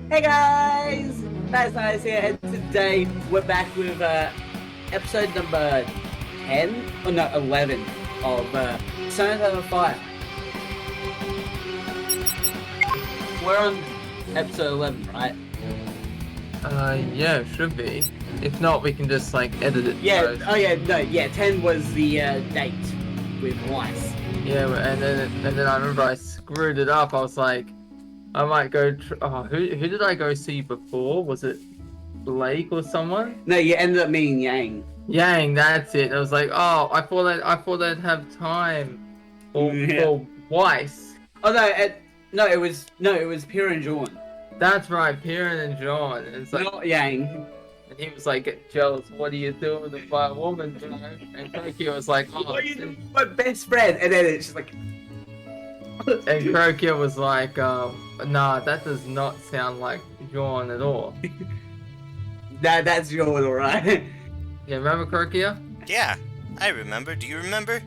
Hey guys! Nice here, and today we're back with episode number 10? Oh no, 11 of Sonata Fire. We're on episode 11, right? Yeah, should be. If not, we can just edit it. Yeah, first. oh yeah, no, yeah, 10 was the date with Weiss. Yeah, and then I remember I screwed it up. I was like, I might go. Who did I go see before? Was it Blake or someone? No, you ended up meeting Yang. Yang, that's it. I was like, oh, I thought they'd have time for Weiss. Oh no, it was Pierre and John. That's right, Piran and John. And it's like, Not Yang. and he was like, get jealous. What are you doing with my woman, you know? And Krokia was like, oh. What are you doing? My best friend, and then it's just like. And Krokia was like, nah, that does not sound like John at all. That's John, alright. Yeah, remember Krokia? Yeah, I remember. Do you remember?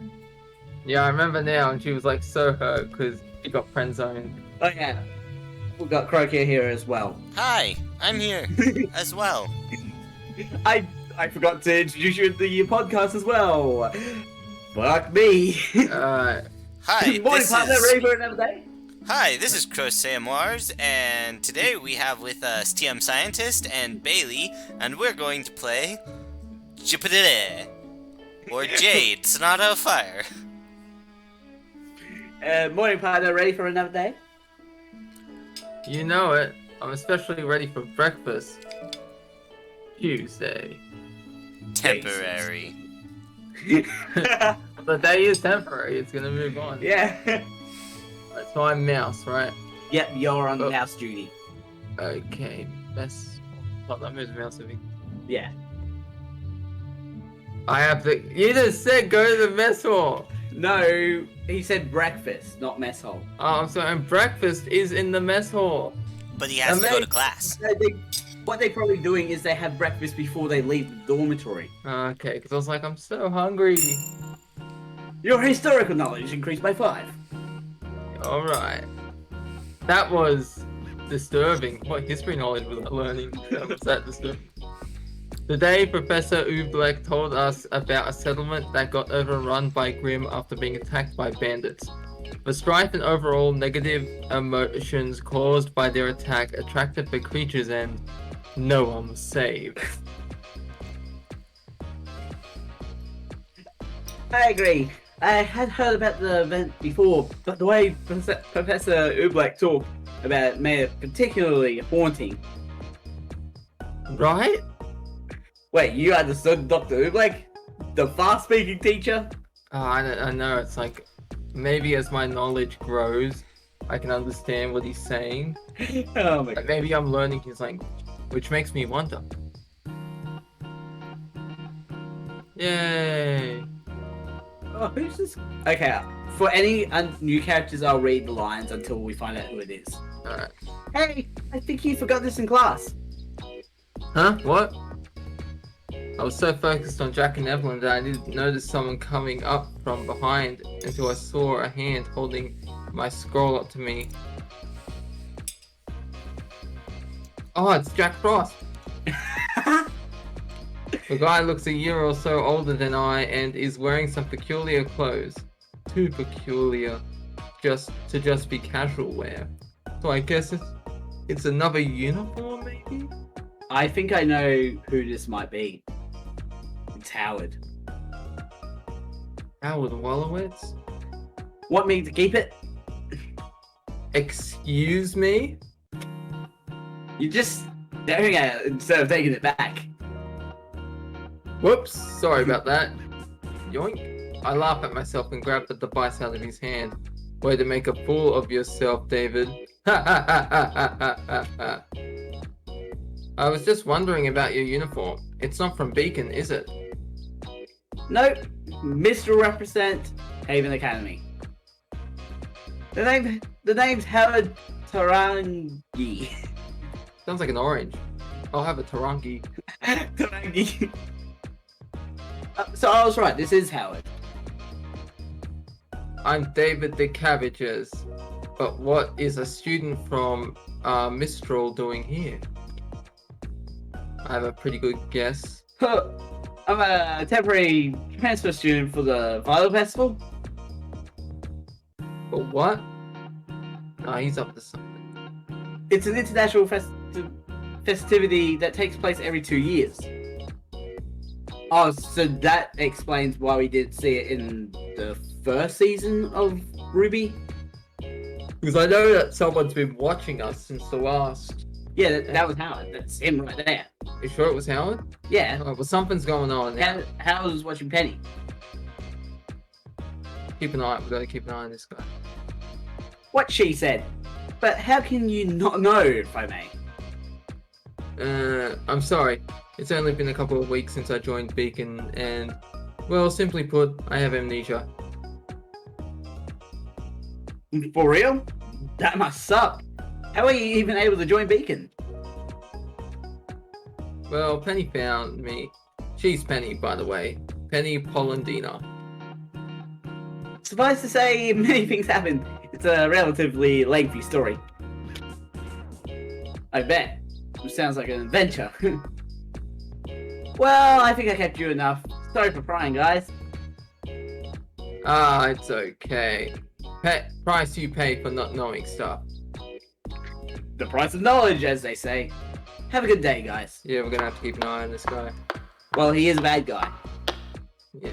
Yeah, I remember now, and she was like so hurt because she got friend zoned. Oh yeah, we got Croakia here as well. Hi, I'm here as well. I forgot to introduce you to the podcast as well. Fuck me. Hi, Morning, this partner. is Ready for another day? Hi, this is Crochet Mars, and today we have with us TM Scientist and Bailey, and we're going to play JPDE or Jade Sonata of Fire. Morning, partner. Ready for another day? You know it. I'm especially ready for breakfast. Tuesday. Temporary. The day is temporary. It's gonna move on. Yeah. That's my mouse, right? Yep, you're on Oh. house duty. Okay. That's. Oh, that moves the mouse with me. Yeah. I have to. You just said go to the mess hall. No, he said breakfast, not mess hall. Oh, I'm sorry. And breakfast is in the mess hall. But he has to go to class. What they're probably doing is they have breakfast before they leave the dormitory. Okay, because I was like, I'm so hungry. Your historical knowledge increased by 5. Alright. That was disturbing. What history knowledge was I learning? That was that disturbing. Today, Professor Ublek told us about a settlement that got overrun by Grimm after being attacked by bandits. The strife and overall negative emotions caused by their attack attracted the creatures and no one was saved. I agree. I had heard about the event before, but the way Professor Ublek talked about it made it particularly haunting. Right? Wait, you understood Dr. Ublek? The fast-speaking teacher? I know, it's like, maybe as my knowledge grows, I can understand what he's saying. Oh my god. Maybe I'm learning his language, which makes me wonder. Yay! Oh, who's this? Okay, for any new characters, I'll read the lines until we find out who it is. Alright. Hey, I think you forgot this in class. Huh? What? I was so focused on Jack and Evelyn that I didn't notice someone coming up from behind until I saw a hand holding my scroll up to me. Oh, it's Jack Frost! The guy looks a year or so older than I and is wearing some peculiar clothes. Too peculiar just to be casual wear. So I guess it's another uniform, maybe? I think I know who this might be. It's Howard. Howard Wolowitz? Want me to keep it? Excuse me? You just staring at it instead of taking it back. Whoops, sorry about that. Yoink. I laugh at myself and grab the device out of his hand. Way to make a fool of yourself, David. Ha ha ha ha ha ha ha. I was just wondering about your uniform. It's not from Beacon, is it? Nope. Mr. Represent Haven Academy. The name's Howard Tarangi. Sounds like an orange. I'll have a Tarangi. Tarangi. So I was right, this is Howard. I'm David the Cabbages. But what is a student from Mistral doing here? I have a pretty good guess. Huh. I'm a temporary transfer student for the Vital Festival. But what? Oh, he's up to something. It's an international festivity that takes place every 2 years. Oh, so that explains why we didn't see it in the first season of Ruby. Because I know that someone's been watching us since the last. Yeah, that was Howard. That's him right there. You sure it was Howard? Yeah. Oh, well, something's going on now. Howard was watching Penny. Keep an eye. We gotta keep an eye on this guy. What she said. But how can you not know, if I may? I'm sorry. It's only been a couple of weeks since I joined Beacon, and, well, simply put, I have amnesia. For real? That must suck. How are you even able to join Beacon? Well, Penny found me. She's Penny, by the way. Penny Polendina. Suffice to say, many things happened. It's a relatively lengthy story. I bet. It sounds like an adventure. Well, I think I kept you enough. Sorry for prying, guys. Ah, it's okay. Price you pay for not knowing stuff. The price of knowledge, as they say. Have a good day, guys. Yeah, we're gonna have to keep an eye on this guy. Well, he is a bad guy. Yeah.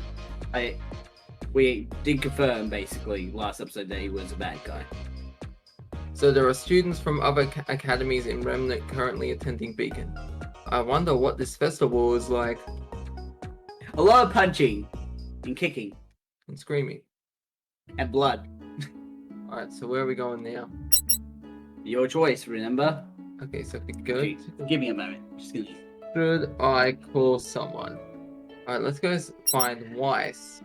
We did confirm, basically, last episode that he was a bad guy. So there are students from other academies in Remnant currently attending Beacon. I wonder what this festival is like. A lot of punching and kicking And screaming. and blood. Alright, so where are we going now? Your choice, remember? Okay, so we Okay, go. give me a moment. Just gonna... Should I call someone? Alright, let's go find Weiss.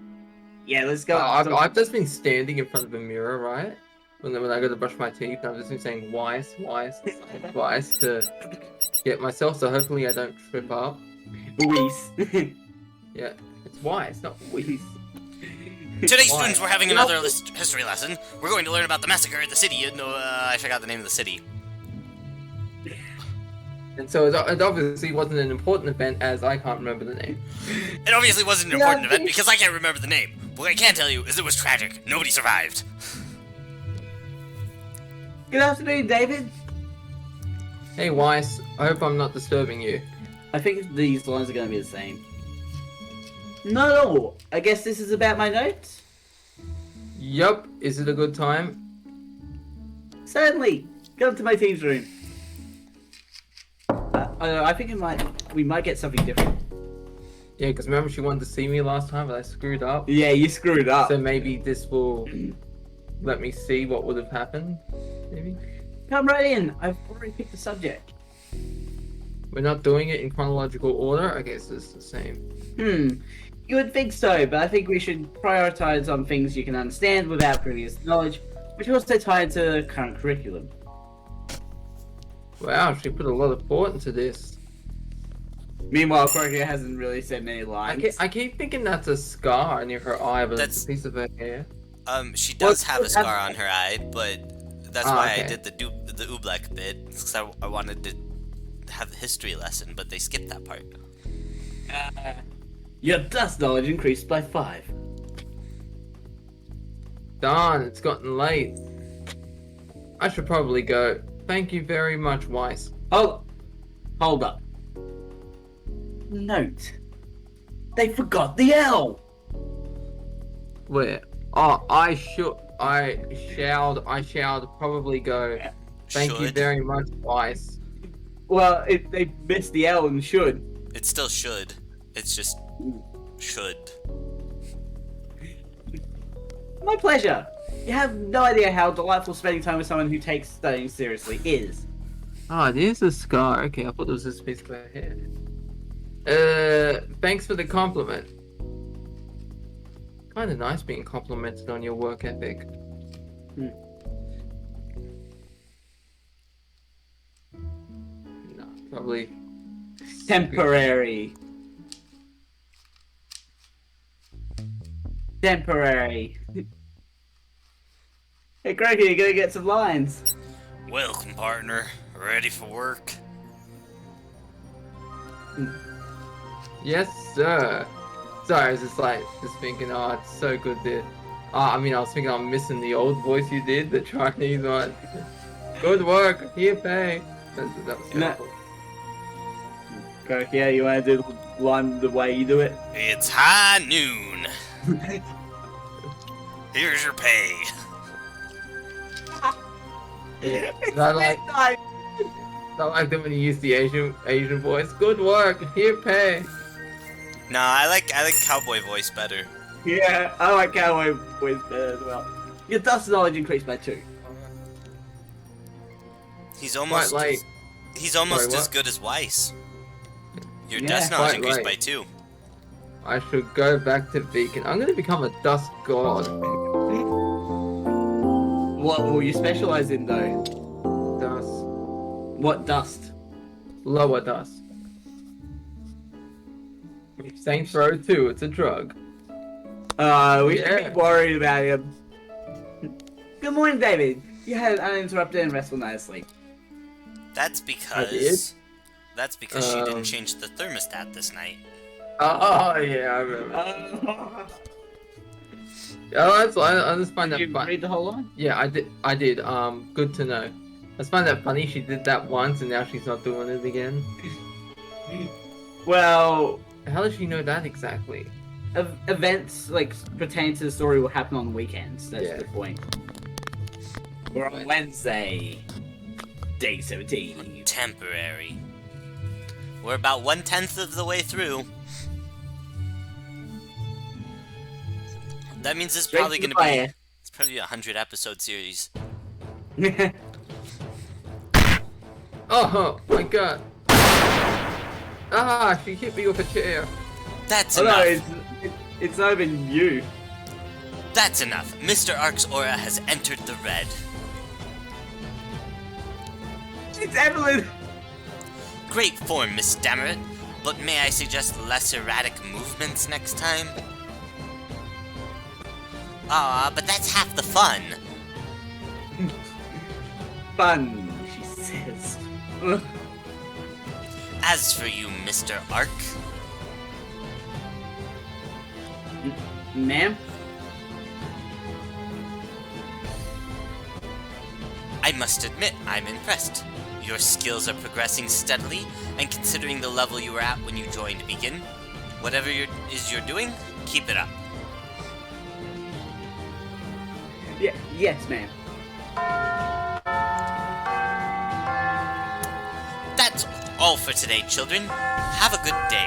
Yeah, let's go. I've just been standing in front of a mirror, right? When I go to brush my teeth, I've just been saying Weiss, Weiss, Weiss to get myself, so hopefully I don't trip up. Luis. Yeah, it's Weiss, not Weiss. Today, Why? students, we're having another history lesson. We're going to learn about the massacre at the city. I forgot the name of the city. And so it obviously wasn't an important event, as I can't remember the name. It obviously wasn't an important event because I can't remember the name. But what I can tell you is it was tragic. Nobody survived. Good afternoon, David. Hey Weiss, I hope I'm not disturbing you. I think these lines are going to be the same. Not at all. I guess this is about my notes? Yup, is it a good time? Certainly. Come to my team's room. I think we might get something different. Yeah, because remember she wanted to see me last time, but I screwed up. Yeah, you screwed up. So maybe this will let me see what would have happened, maybe? Come right in. I've already picked the subject. We're not doing it in chronological order? I guess it's the same. You would think so, but I think we should prioritize on things you can understand without previous knowledge, which also tie into current curriculum. Wow, she put a lot of thought into this. Meanwhile, Croakia hasn't really said many lines. I keep thinking that's a scar near her eye, but it's That's- a piece of her hair. She does have a scar on her eye, but that's why okay. I did the Oobleck bit, because I wanted to have the history lesson, but they skipped that part. Your dust knowledge increased by 5. Darn, it's gotten late. I should probably go. Thank you very much, Weiss. Hold up. Note. They forgot the L. Where? Oh, I shall probably go. Thank you Should. very much, Weiss. Well, they missed the L and should. It still should. It's just should. My pleasure. You have no idea how delightful spending time with someone who takes studying seriously is. Oh, there's a scar. Okay, I thought it was this piece of her hair. Thanks for the compliment. Kind of nice being complimented on your work ethic. No, probably Temporary. Temporary. Hey, Croakia, you gonna get some lines? Welcome, partner. Ready for work? Yes, sir. Sorry, I was just thinking, oh, it's so good to. I was thinking I'm missing the old voice you did, the Chinese one. Good work, here, pay. That was No. terrible. Okay, you want to do the line the way you do it? It's high noon. Here's your pay. I like them when you use the Asian voice. Good work, here, pay. No, I like cowboy voice better. Yeah, I like cowboy voice better as well. Your dust knowledge increased by 2. He's almost Quite he's almost Sorry, as what? good as Weiss. Your Yeah, dust knowledge quite increased right. by 2. I should go back to Beacon. I'm gonna become a dust god. What will you specialize in though? Dust. What dust? Lower dust. Saints Row 2, it's a drug. We should Yeah. be worried about him. Good morning, David. You had an uninterrupted and restful night of sleep. That's did? because she didn't Um, change the thermostat this night. Oh yeah, I remember. Oh, that's I just find Did that you fun. read the whole line? Yeah, I did. Good to know. I just find that funny. She did that once, and now she's not doing it again. Well, How does she know that exactly? events like pertaining to the story will happen on weekends. That's Yeah. the point. We're on Wednesday, day 17. Temporary. We're about 1/10 of the way through. That means it's Straight probably to the gonna be fire. it's probably a 100-episode series. Oh my god! Ah, she hit me with a chair. That's Oh no, enough. it's not even you. That's enough. Mr. Ark's aura has entered the red. It's Evelyn. Great form, Miss Dammeret, but may I suggest less erratic movements next time? Ah, but that's half the fun. Fun, she says. As for you, Mr. Ark, Ma'am? I must admit I'm impressed. Your skills are progressing steadily, and considering the level you were at when you joined Beacon, whatever you're doing, keep it up. Yeah, yes, ma'am. That's all for today, children. Have a good day.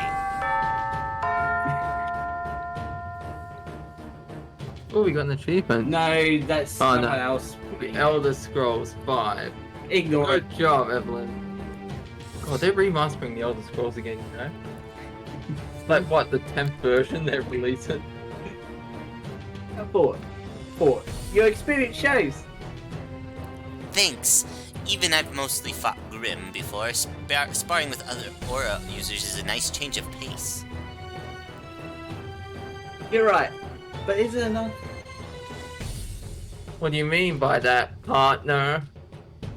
Oh, we got an achievement. No, that's Oh, no. someone else. The Elder Scrolls 5. Ignore it. Good job, Evelyn. God, they're remastering the Elder Scrolls again, you know? Like, what, the 10th version they're releasing? Fort. Your experience shows. Thanks. Even I've mostly fought Grim before. Sparring with other Aura users is a nice change of pace. You're right. But is it enough? What do you mean by that, partner?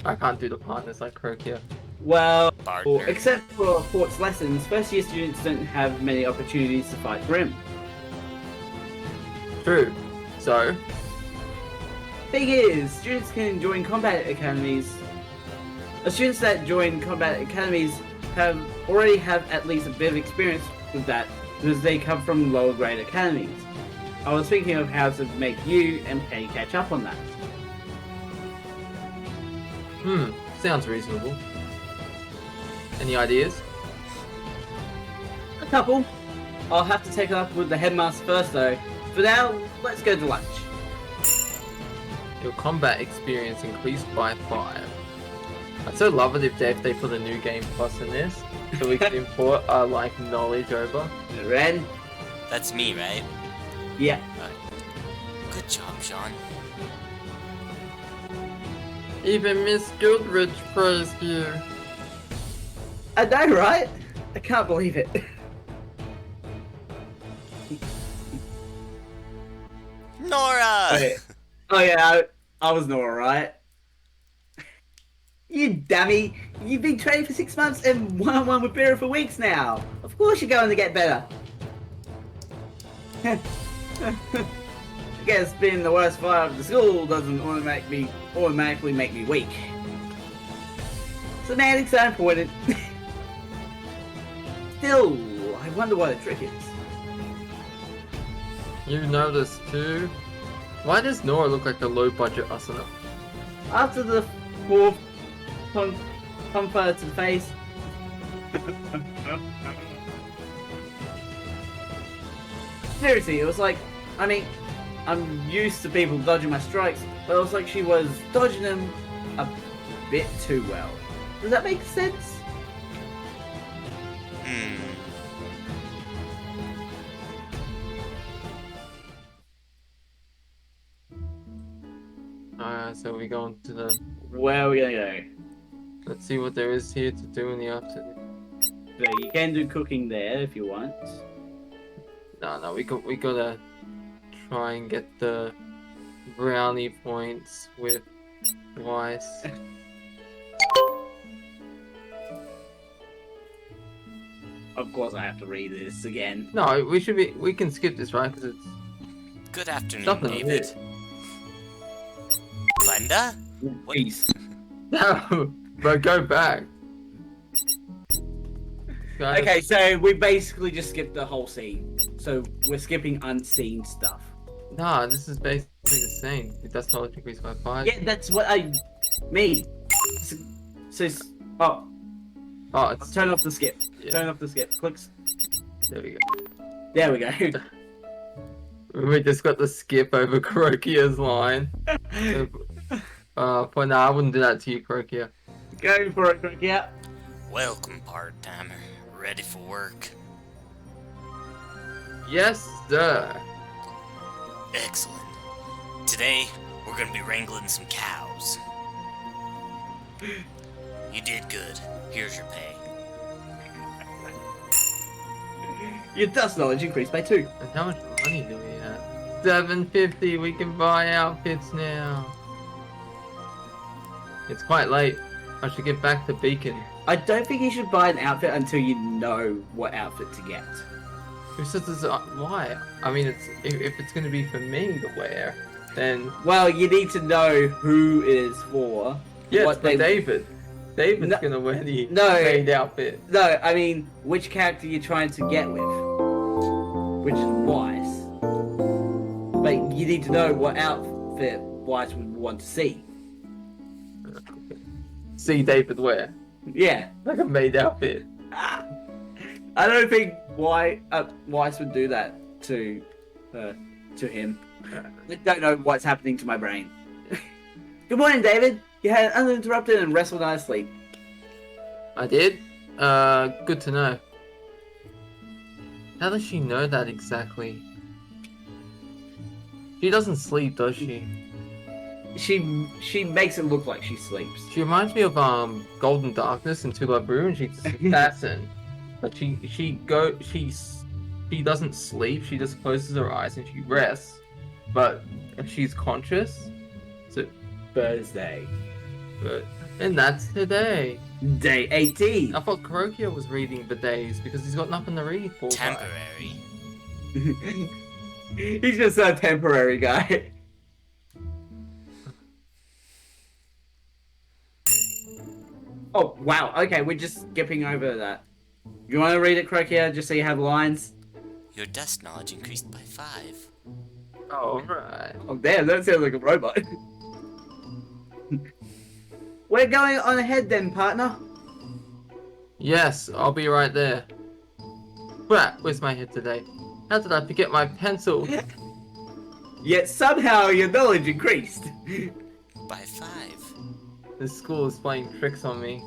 I can't do the partners like Krokia. Well, Partner. except for Fort's lessons, first year students don't have many opportunities to fight Grim. True. So, Thing is, students can join combat academies. Students that join combat academies already have at least a bit of experience with that because they come from lower grade academies. I was thinking of how to make you and Penny catch up on that. sounds reasonable. Any ideas? A couple. I'll have to take it up with the headmaster first though. For now, let's go to lunch. Your combat experience increased by 5. I'd so love it if they put a new game plus in this, so we can import our like knowledge over. Ren? That's me, right? Yeah. Good job, Sean. Even Miss Goodrich praised you. I know, right? I can't believe it. Nora! Oh yeah, I was Nora, right? You dummy! You've been training for 6 months and one-on-one with Bearer for weeks now. Of course you're going to get better. I guess being the worst fighter of the school doesn't automatically make me weak. Semantics are important. Still, I wonder what the trick is. You noticed too? Why does Nora look like a low-budget Asuna? After the fourth pumper to the face. Seriously, it was like, I mean, I'm used to people dodging my strikes, but it was like she was dodging them a bit too well. Does that make sense? Alright, so we go into the... Where are we gonna go? Let's see what there is here to do in the afternoon. So you can do cooking there if you want. No, we gotta try and get the brownie points with Weiss. Of course I have to read this again. No, we can skip this, right? Because it's... Good afternoon, Nothing David. Glenda? Please. No, but go back. Guys, Okay, so we basically just skipped the whole scene. So we're skipping unseen stuff. Nah, this is basically the same. That's knowledge increased by 5. Yeah, that's what I mean. So oh, Oh, it's... turn off the skip. Yeah. Turn off the skip. Clicks. There we go. There we go. We just got the skip over Krokia's line. For now, I wouldn't do that to you, Krokia. Go for it, quick. Yeah. Welcome, part-timer. Ready for work? Yes, sir. Excellent. Today, we're gonna be wrangling some cows. You did good. Here's your pay. Your dust knowledge increased by 2. And how much money do we have? 750. We can buy outfits now. It's quite late. I should get back to Beacon. I don't think you should buy an outfit until you know what outfit to get. Who says this? Why? I mean, if it's going to be for me to wear, then Well, you need to know who it is for. yeah, what it's for they- David. David's No- going to wear the No. maid outfit. No, I mean, which character you're trying to get with. Which is Wise. But you need to know what outfit Wise would want to see. See David wear Yeah. like a maid outfit. I don't think Wise would do that to him. I don't know what's happening to my brain. Good morning, David. You had an uninterrupted and restful night's sleep. I did. Good to know. How does she know that exactly? She doesn't sleep, does she? She makes it look like she sleeps. She reminds me of Golden Darkness in Two Love Brew, and she's an assassin. But she doesn't sleep. She just closes her eyes and she rests. But if she's conscious, so Thursday. and that's today. Day 18. I thought Kurokia was reading the days because he's got nothing to read for. Temporary. He's just a temporary guy. Oh, wow. Okay, we're just skipping over that. You want to read it, Krokia, just so you have lines? Your dust knowledge increased by 5. Alright. Oh, damn, that sounds like a robot. We're going on ahead then, partner. Yes, I'll be right there. Brat, where's my head today? How did I forget my pencil? Yet somehow your knowledge increased. By 5. This school is playing tricks on me.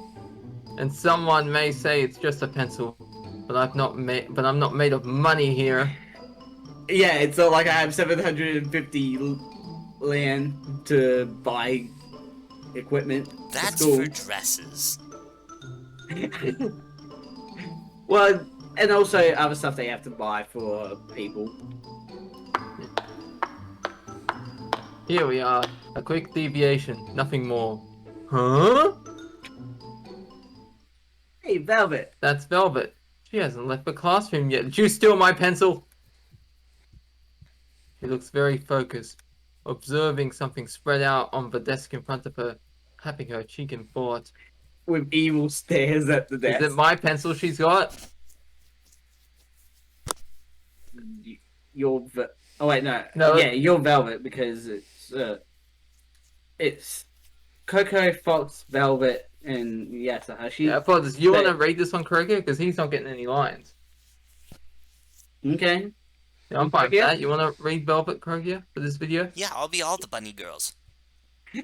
And someone may say it's just a pencil, but I'm not made of money here. Yeah, it's not like I have 750 land to buy equipment. That's school. for dresses. Well, and also other stuff they have to buy for people. Here we are. A quick deviation, nothing more. Huh? Hey, Velvet. That's Velvet. She hasn't left the classroom yet. Did you steal my pencil? She looks very focused, observing something spread out on the desk in front of her, tapping her cheek in thought. With evil stares at the Is desk. it my pencil she's got? Oh wait, no. No. Yeah, you're Velvet because it's Coco, Fox, Velvet, and Yasuhashi. Yeah, Fox, you want to But- read this one, Kroger? Because he's not getting any lines. Okay. Yeah, I'm fine with Kroger? that. You want to read Velvet, Kroger, for this video? Yeah, I'll be all the bunny girls. We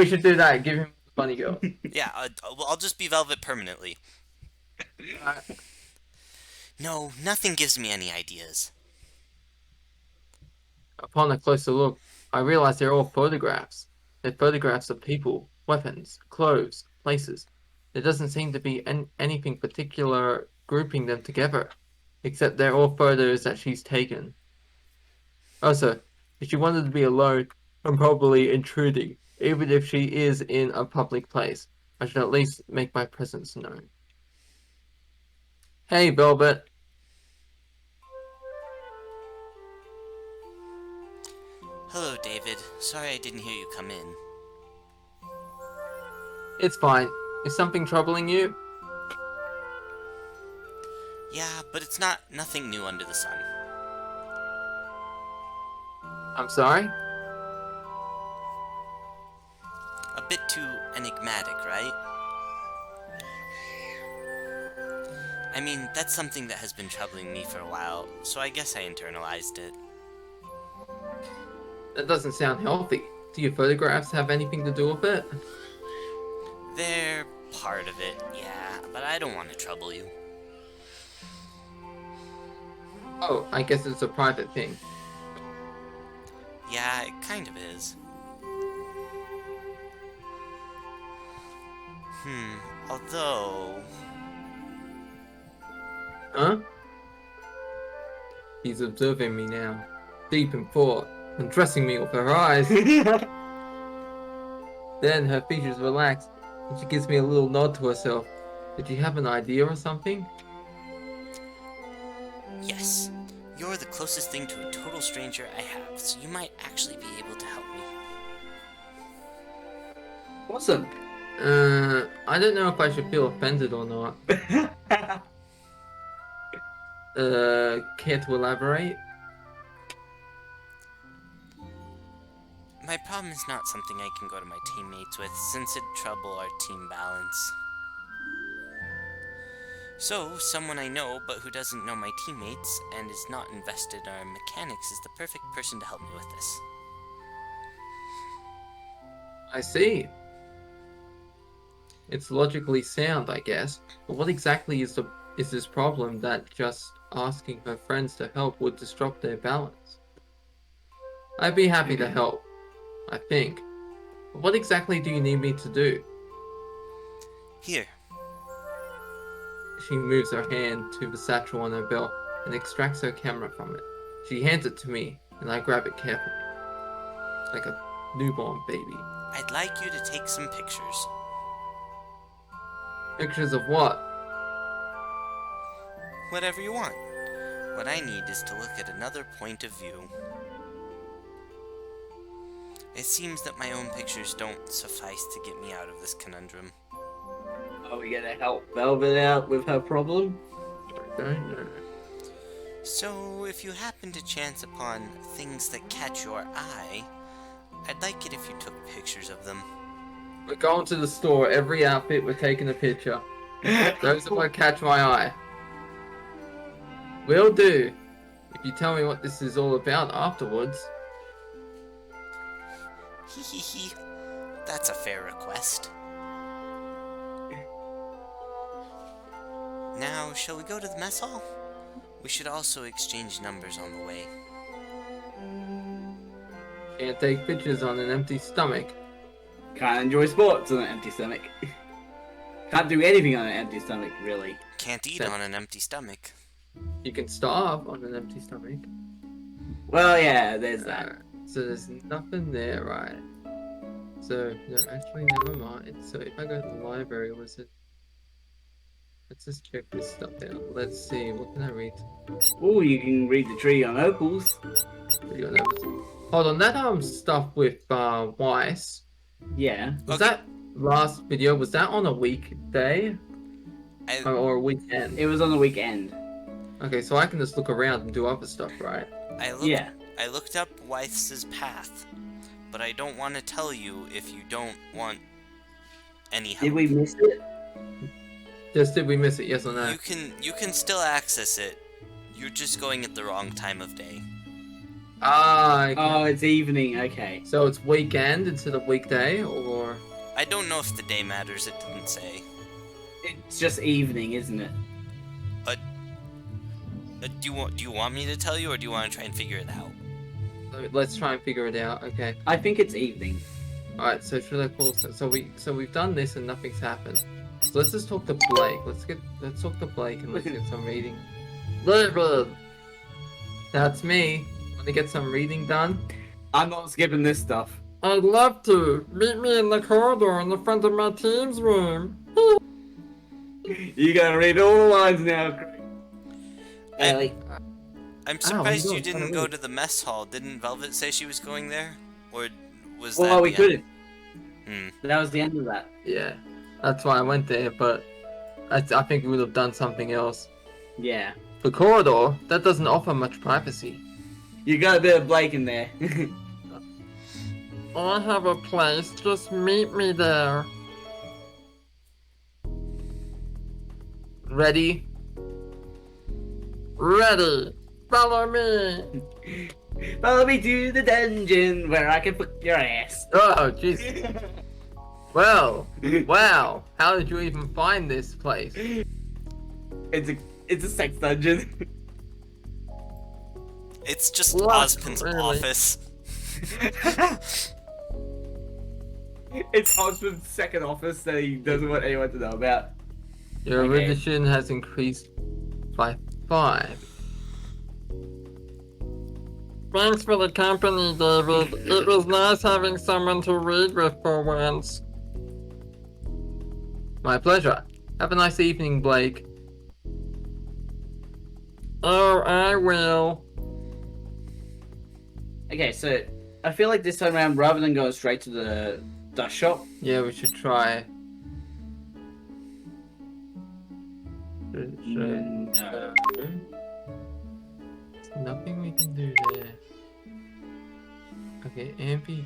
should do that. Give him the bunny girl. Yeah, I'll just be Velvet permanently. No, nothing gives me any ideas. Upon a closer look, I realize they're all photographs. They're photographs of people, weapons, clothes, places. There doesn't seem to be anything particular grouping them together, except they're all photos that she's taken. Also, if she wanted to be alone, I'm probably intruding, even if she is in a public place. I should at least make my presence known. Hey, Velvet. Hello, David. Sorry I didn't hear you come in. It's fine. Is something troubling you? Yeah, but it's nothing new under the sun. I'm sorry? A bit too enigmatic, right? I mean, that's something that has been troubling me for a while, so I guess I internalized it. That doesn't sound healthy. Do your photographs have anything to do with it? They're part of it, yeah, but I don't want to trouble you. Oh, I guess it's a private thing. Yeah, it kind of is. Although... Huh? She's observing me now, deep in thought, undressing me with her eyes. Then her features relax, and she gives me a little nod to herself. Did you have an idea or something? Yes, you're the closest thing to a total stranger I have, so you might actually be able to help me. Awesome. I don't know if I should feel offended or not. Care to elaborate? My problem is not something I can go to my teammates with, since it'd trouble our team balance. So, someone I know, but who doesn't know my teammates, and is not invested in our mechanics, is the perfect person to help me with this. I see. It's logically sound, I guess. But what exactly is this problem that just asking her friends to help would disrupt their balance? I'd be happy to help, I think. But what exactly do you need me to do? Here. She moves her hand to the satchel on her belt and extracts her camera from it. She hands it to me, and I grab it carefully, like a newborn baby. I'd like you to take some pictures. Pictures of what? Whatever you want. What I need is to look at another point of view. It seems that my own pictures don't suffice to get me out of this conundrum. Are we gonna help Velvet out with her problem? I don't know. So, if you happen to chance upon things that catch your eye, I'd like it if you took pictures of them. We're going to the store. Every outfit, we're taking a picture. Those that won't catch my eye. Will do. If you tell me what this is all about afterwards. Hee hee hee. That's a fair request. Now, shall we go to the mess hall? We should also exchange numbers on the way. Can't take pictures on an empty stomach. Can't enjoy sports on an empty stomach. Can't do anything on an empty stomach, really. Can't eat on an empty stomach. You can starve on an empty stomach. Well, yeah, there's that. So there's nothing there, right? So, no, actually, never mind. So if I go to the library, was it? Let's just check this stuff out. Let's see. What can I read? Oh, you can read the tree on opals. Video on everything. Hold on. That stuff with Weiss. Yeah. Was Okay. that last video? Was that on a weekday or a weekend? It was on the weekend. Okay, so I can just look around and do other stuff, right? Yeah. I looked up Weiss's path, but I don't want to tell you if you don't want any help. Did we miss it? Just did we miss it? Yes or no? You can still access it. You're just going at the wrong time of day. Ah. Okay. Oh, it's evening. Okay. So it's weekend instead of weekday, or? I don't know if the day matters. It didn't say. It's just evening, isn't it? Do you want me to tell you, or do you want to try and figure it out? Let's try and figure it out. Okay. I think it's evening. All right. So should I call? So we've done this and nothing's happened. So let's just talk to Blake. Let's talk to Blake and let's get some reading. David, that's me. Want to get some reading done? I'm not skipping this stuff. I'd love to. Meet me in the corridor in the front of my team's room. You gotta read all the lines now, Craig. Ellie. I'm I'm surprised you good, didn't I'm go good. to the mess hall. Didn't Velvet say she was going there, or was Well, that? we the couldn't. end? That was the end of that. Yeah, that's why I went there, but I think we would have done something else. Yeah. The corridor, that doesn't offer much privacy. You got a bit of Blake in there. I have a place, just meet me there. Ready? Ready! Follow me! Follow me to the dungeon where I can put your ass. Oh, jeez. Well, wow. How did you even find this place? It's a sex dungeon. It's just What? Ozpin's Really? office. It's Osmond's second office that he doesn't want anyone to know about. Your Okay. erudition has increased by 5. Thanks for the company, David. It was nice having someone to read with for once. My pleasure. Have a nice evening, Blake. Oh, I will. Okay, so I feel like this time around, rather than going straight to the dust shop, Yeah, we should try. no. Nothing we can do there. Okay, Ampy.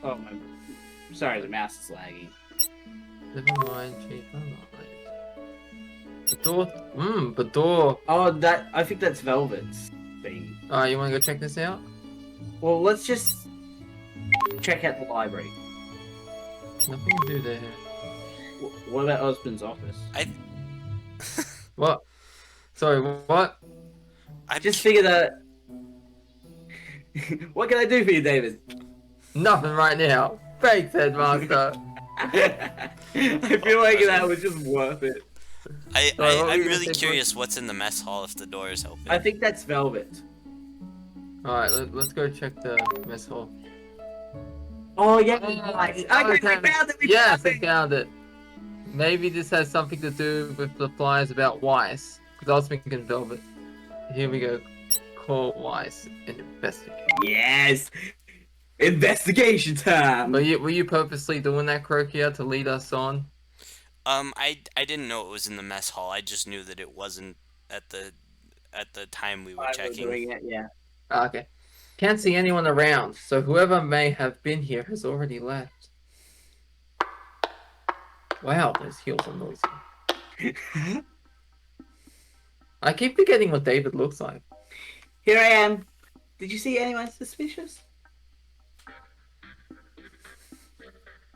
Oh my. Sorry, the mouse is lagging. Never mind, change my mind. The door. The door. Oh, I think that's Velvet's thing. Alright, you wanna go check this out? Well, let's just check out the library. Nothing to do there. What about Osmond's office? What? Sorry, what? I Just figure that. What can I do for you, David? Nothing right now. Thanks, Headmaster. I feel like that was just worth it. Sorry, what were I'm you gonna really say, curious what's in the mess hall if the door is open. I think that's Velvet. Alright, let's go check the mess hall. Oh yeah, Okay. we found it. Yes, I found it. Maybe this has something to do with the flyers about Weiss. Because I was thinking Velvet. Here we go. Call Weiss and investigate. Yes, investigation time. Were you purposely doing that, Croakia, to lead us on? I didn't know it was in the mess hall. I just knew that it wasn't at the time we were I was checking. doing it, yeah. Okay. Can't see anyone around, so whoever may have been here has already left. Wow, those heels are noisy. I keep forgetting what David looks like. Here I am. Did you see anyone suspicious?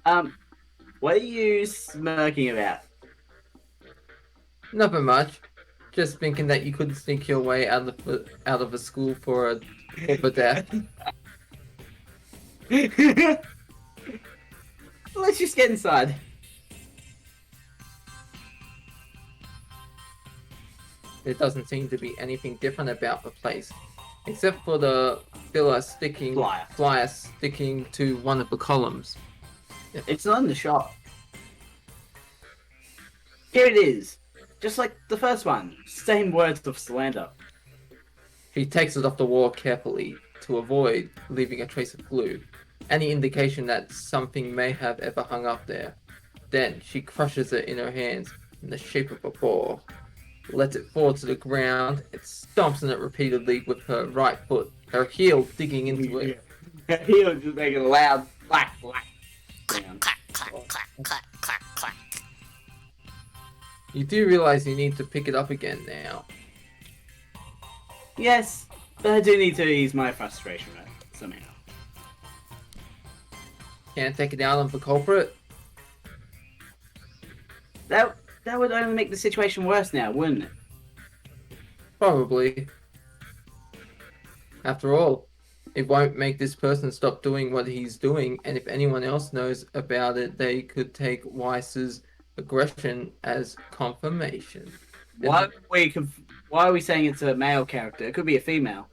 What are you smirking about? Nothing much. Just thinking that you couldn't sneak your way out of a school for death. Let's just get inside. There doesn't seem to be anything different about the place, except for the flyer sticking to one of the columns. It's not in the shop. Here it is. Just like the first one. Same words of slander. She takes it off the wall carefully to avoid leaving a trace of glue, any indication that something may have ever hung up there. Then she crushes it in her hands in the shape of a ball, lets it fall to the ground, and stomps on it repeatedly with her right foot, her heel digging into it. He was just making a loud clack clack sound. Clack, clack, clack, clack, clack, clack. You do realize you need to pick it up again now. Yes, but I do need to ease my frustration right somehow. Can't take it out on the culprit? That would only make the situation worse now, wouldn't it? Probably. After all, it won't make this person stop doing what he's doing, and if anyone else knows about it, they could take Weiss's aggression as confirmation. Why are we saying it's a male character? It could be a female.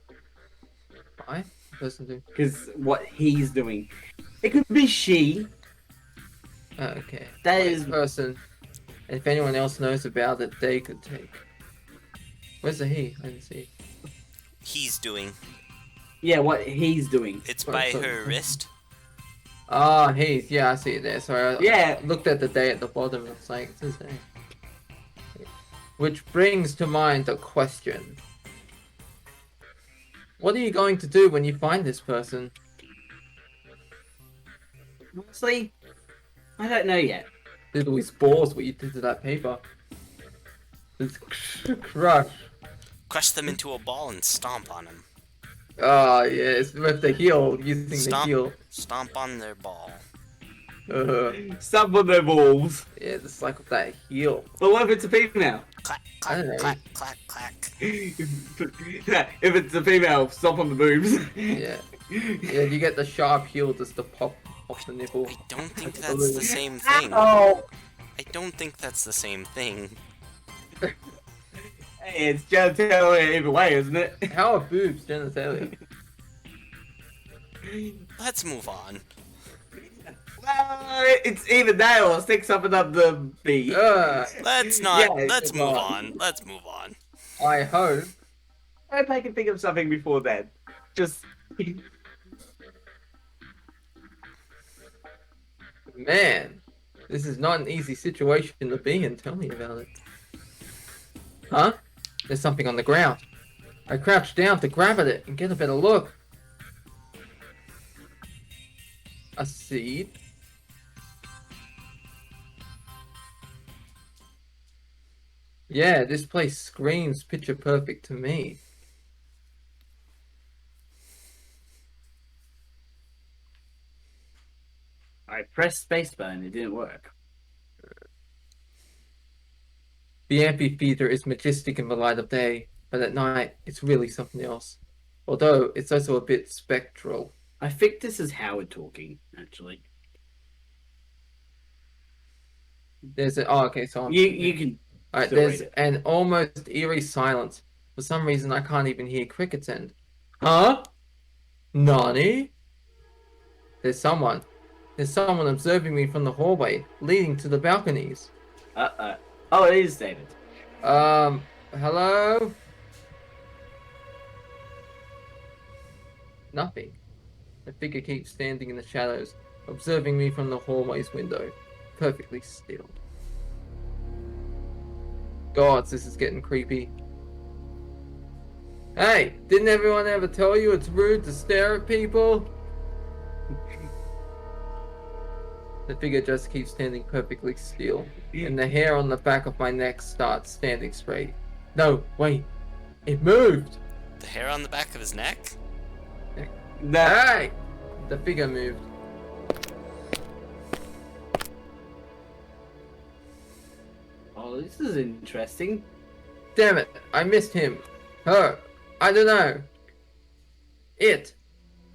Why? Person do. Because what he's doing. It could be she. Okay. That Weiss is- person. And if anyone else knows about it, they could take. Where's the he? I didn't see. He's doing. Yeah, what he's doing. It's by her wrist. Ah, he's. Yeah, I see it there. Sorry. Yeah. I looked at the day at the bottom and it's like, it's his name. Which brings to mind a question. What are you going to do when you find this person? Honestly, I don't know yet. Did all these balls what you did to that paper? It's crush. Crush them into a ball and stomp on them. Oh, yes, with the heel, using Stomp. the heel. Stomp on their ball. Some of their balls. Yeah, it's like with that heel. But what if it's a female? Clack, I don't clack, know. clack, clack, clack. If it's a female, stomp on the boobs. Yeah. Yeah, you get the sharp heel just to pop off the nipple. I don't think that's the same thing. Oh, I don't think that's the same thing. hey, it's genitalia either way, isn't it? How are boobs genitalia? Let's move on. Well, it's either that or stick something up the B. Let's not. Yeah, let's come move on. on. Let's move on. I hope. I hope I can think of something before then. Just. Man, this is not an easy situation to be in. Tell me about it. Huh? There's something on the ground. I crouched down to grab at it and get a better look. A seed? Yeah, this place screams picture perfect to me. I pressed spacebar and it didn't work. The amphitheater is majestic in the light of day, but at night it's really something else. Although it's also a bit spectral. I think this is Howard talking, actually. There's a okay, so I'm, You can. alright, still there's read it. an almost eerie silence. For some reason I can't even hear crickets end. Huh? Nani? There's someone. There's someone observing me from the hallway, leading to the balconies. Oh, it is David. Hello? Nothing. The figure keeps standing in the shadows, observing me from the hallway's window, perfectly still. Gods, this is getting creepy. Hey, didn't everyone ever tell you it's rude to stare at people? The figure just keeps standing perfectly still, and the hair on the back of my neck starts standing straight. No, wait. It moved! The hair on the back of his neck? No. Hey! The figure moved. Oh, this is interesting. Damn it, I missed him. Her. I don't know. It.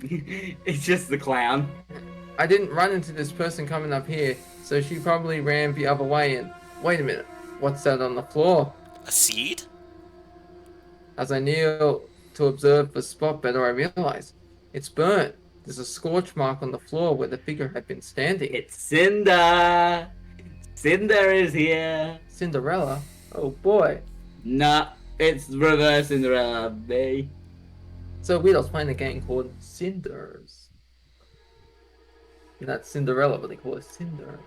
It's just the clown. I didn't run into this person coming up here, so she probably ran the other way and... Wait a minute, what's that on the floor? A seed? As I kneel to observe the spot better, I realize it's burnt. There's a scorch mark on the floor where the figure had been standing. It's Cinder. Cinder is here. Cinderella? Oh boy. Nah, it's reverse Cinderella, baby. So Weedle's playing a game called Cinders. Not Cinderella, but they call it Cinders.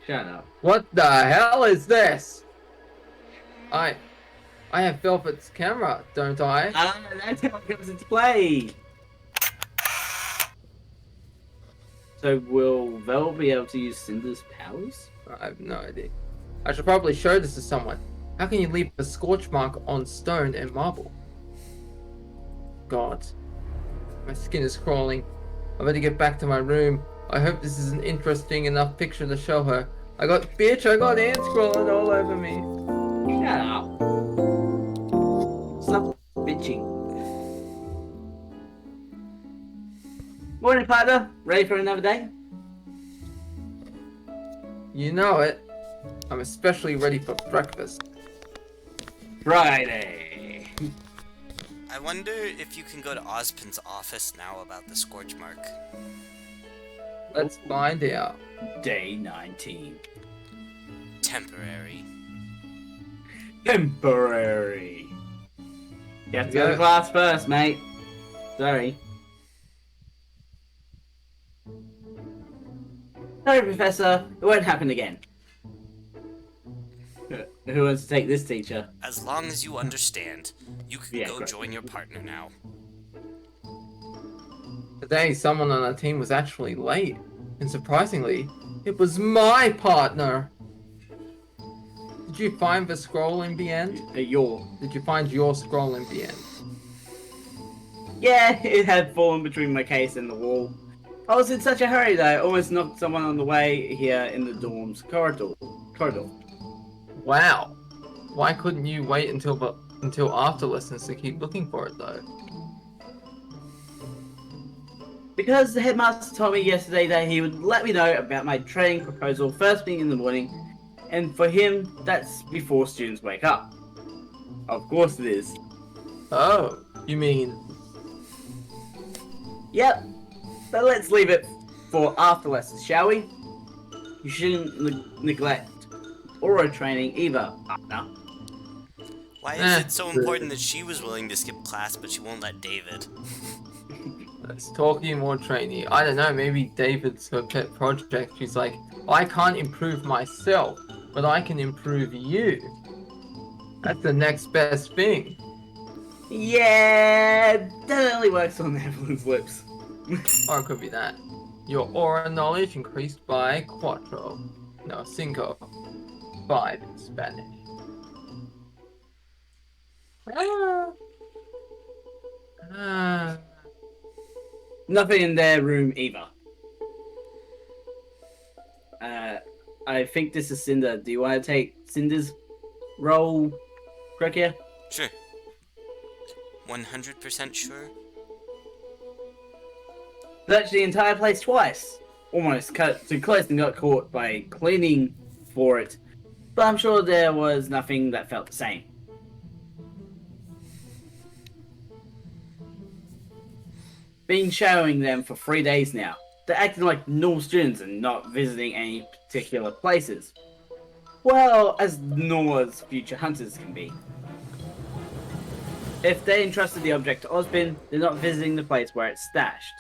Shut up. What the hell is this? I have Velvet's camera, don't I? Ah, that's how it comes into play. So will Vel be able to use Cinder's powers? I have no idea. I should probably show this to someone. How can you leave a scorch mark on stone and marble? God. My skin is crawling. I better get back to my room. I hope this is an interesting enough picture to show her. I got ants crawling all over me. Shut up. Stop bitching. Morning, partner. Ready for another day? You know it. I'm especially ready for breakfast. Friday. I wonder if you can go to Ozpin's office now about the scorch mark. Let's find out. Day 19. Temporary. Temporary. You have to go Yeah. to class first, mate. Sorry. Sorry, Professor. It won't happen again. Who wants to take this, teacher? As long as you understand, you can Yeah, go great. join your partner now. Today, someone on our team was actually late. And surprisingly, it was my partner. Did you find the scroll in the end? Did you find your scroll in the end? Yeah, it had fallen between my case and the wall. I was in such a hurry that I almost knocked someone on the way here in the dorm's corridor. Wow. Why couldn't you wait until after lessons to keep looking for it though? Because the headmaster told me yesterday that he would let me know about my training proposal first thing in the morning, and for him, that's before students wake up. Of course it is. Oh, you mean... Yep. But let's leave it for after lessons, shall we? You shouldn't neglect oral training either, partner. Why is it so important that she was willing to skip class, but she won't let David? It's talking more trainee. I don't know, maybe David's her pet project. She's like, I can't improve myself, but I can improve you. That's the next best thing. Yeah, that only works on Evelyn's lips. Or it could be that. Your aura knowledge increased by cuatro. No, cinco. 5 in Spanish. Ah. Nothing in their room either. I think this is Cinder. Do you want to take Cinder's role, Krokia? Sure. 100% sure? Searched the entire place twice. Almost cut too close and got caught by cleaning for it. But I'm sure there was nothing that felt the same. Been showing them for 3 days now. They're acting like normal students and not visiting any particular places. Well, as normal as future hunters can be. If they entrusted the object to Ozpin, they're not visiting the place where it's stashed.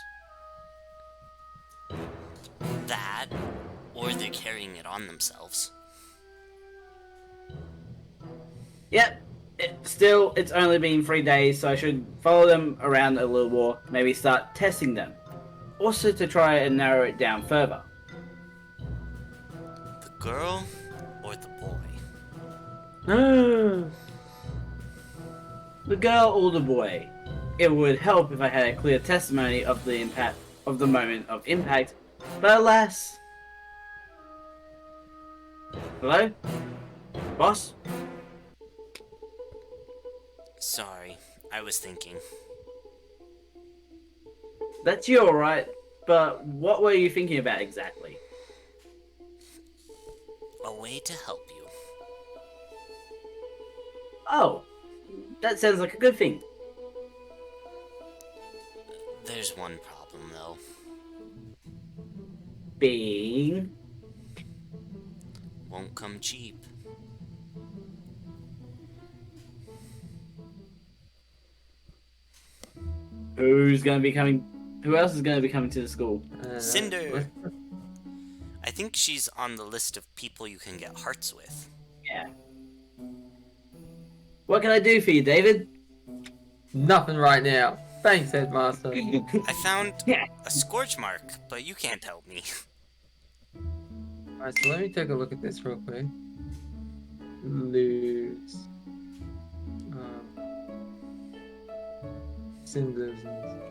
That, or they're carrying it on themselves. Yep. Still, it's only been 3 days, so I should follow them around a little more, maybe start testing them. Also to try and narrow it down further. The girl or the boy? The girl or the boy. It would help if I had a clear testimony of the impact of the moment of impact, but alas. Hello? Boss? Sorry, I was thinking. That's you alright, but what were you thinking about exactly? A way to help you. Oh, that sounds like a good thing. There's one problem, though. Being... Won't come cheap. Who's gonna be coming? Who else is gonna be coming to the school? Cinder. I think she's on the list of people you can get hearts with. Yeah. What can I do for you, David? Nothing right now. Thanks, Headmaster. I found Yeah. a scorch mark, but you can't help me. Alright, so let me take a look at this real quick. Lose. Cinders.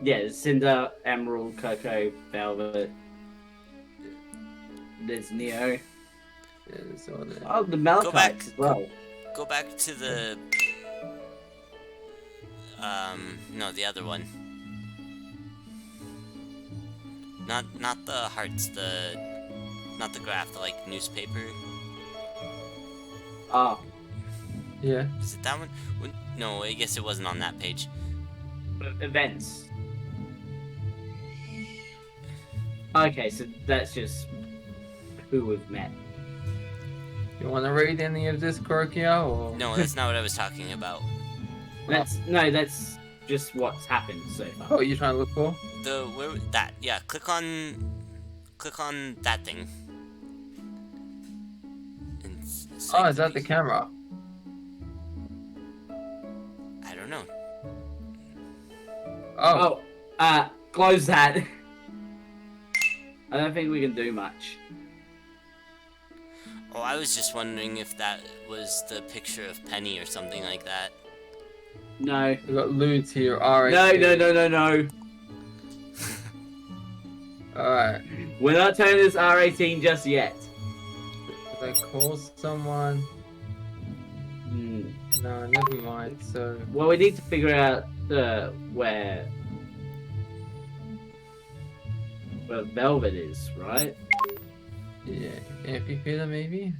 Yeah, Cinder, Emerald, Cocoa, Velvet. There's Neo. Yeah, it's all there. Oh, the back. Malachites as well. Go back to the... no, the other one. Not the hearts, not the graph, the, like, newspaper. Oh, Yeah. Is it that one? No, I guess it wasn't on that page. events. Okay, so that's just who we've met. You want to read any of this, Korkia, or? No, that's not what I was talking about. That's just what's happened so far. Oh, you trying to look for? Yeah, click on that thing. And Oh, is that the camera? I don't know. Oh. Close that. I don't think we can do much. Oh, I was just wondering if that was the picture of Penny or something like that. No. We got Lewds here. Alright. No. Alright. We're not turning this R18 just yet. Did I call someone? Hmm. No, never mind. So. Well, we need to figure out where Velvet is, right? Yeah. Amphitheater, maybe?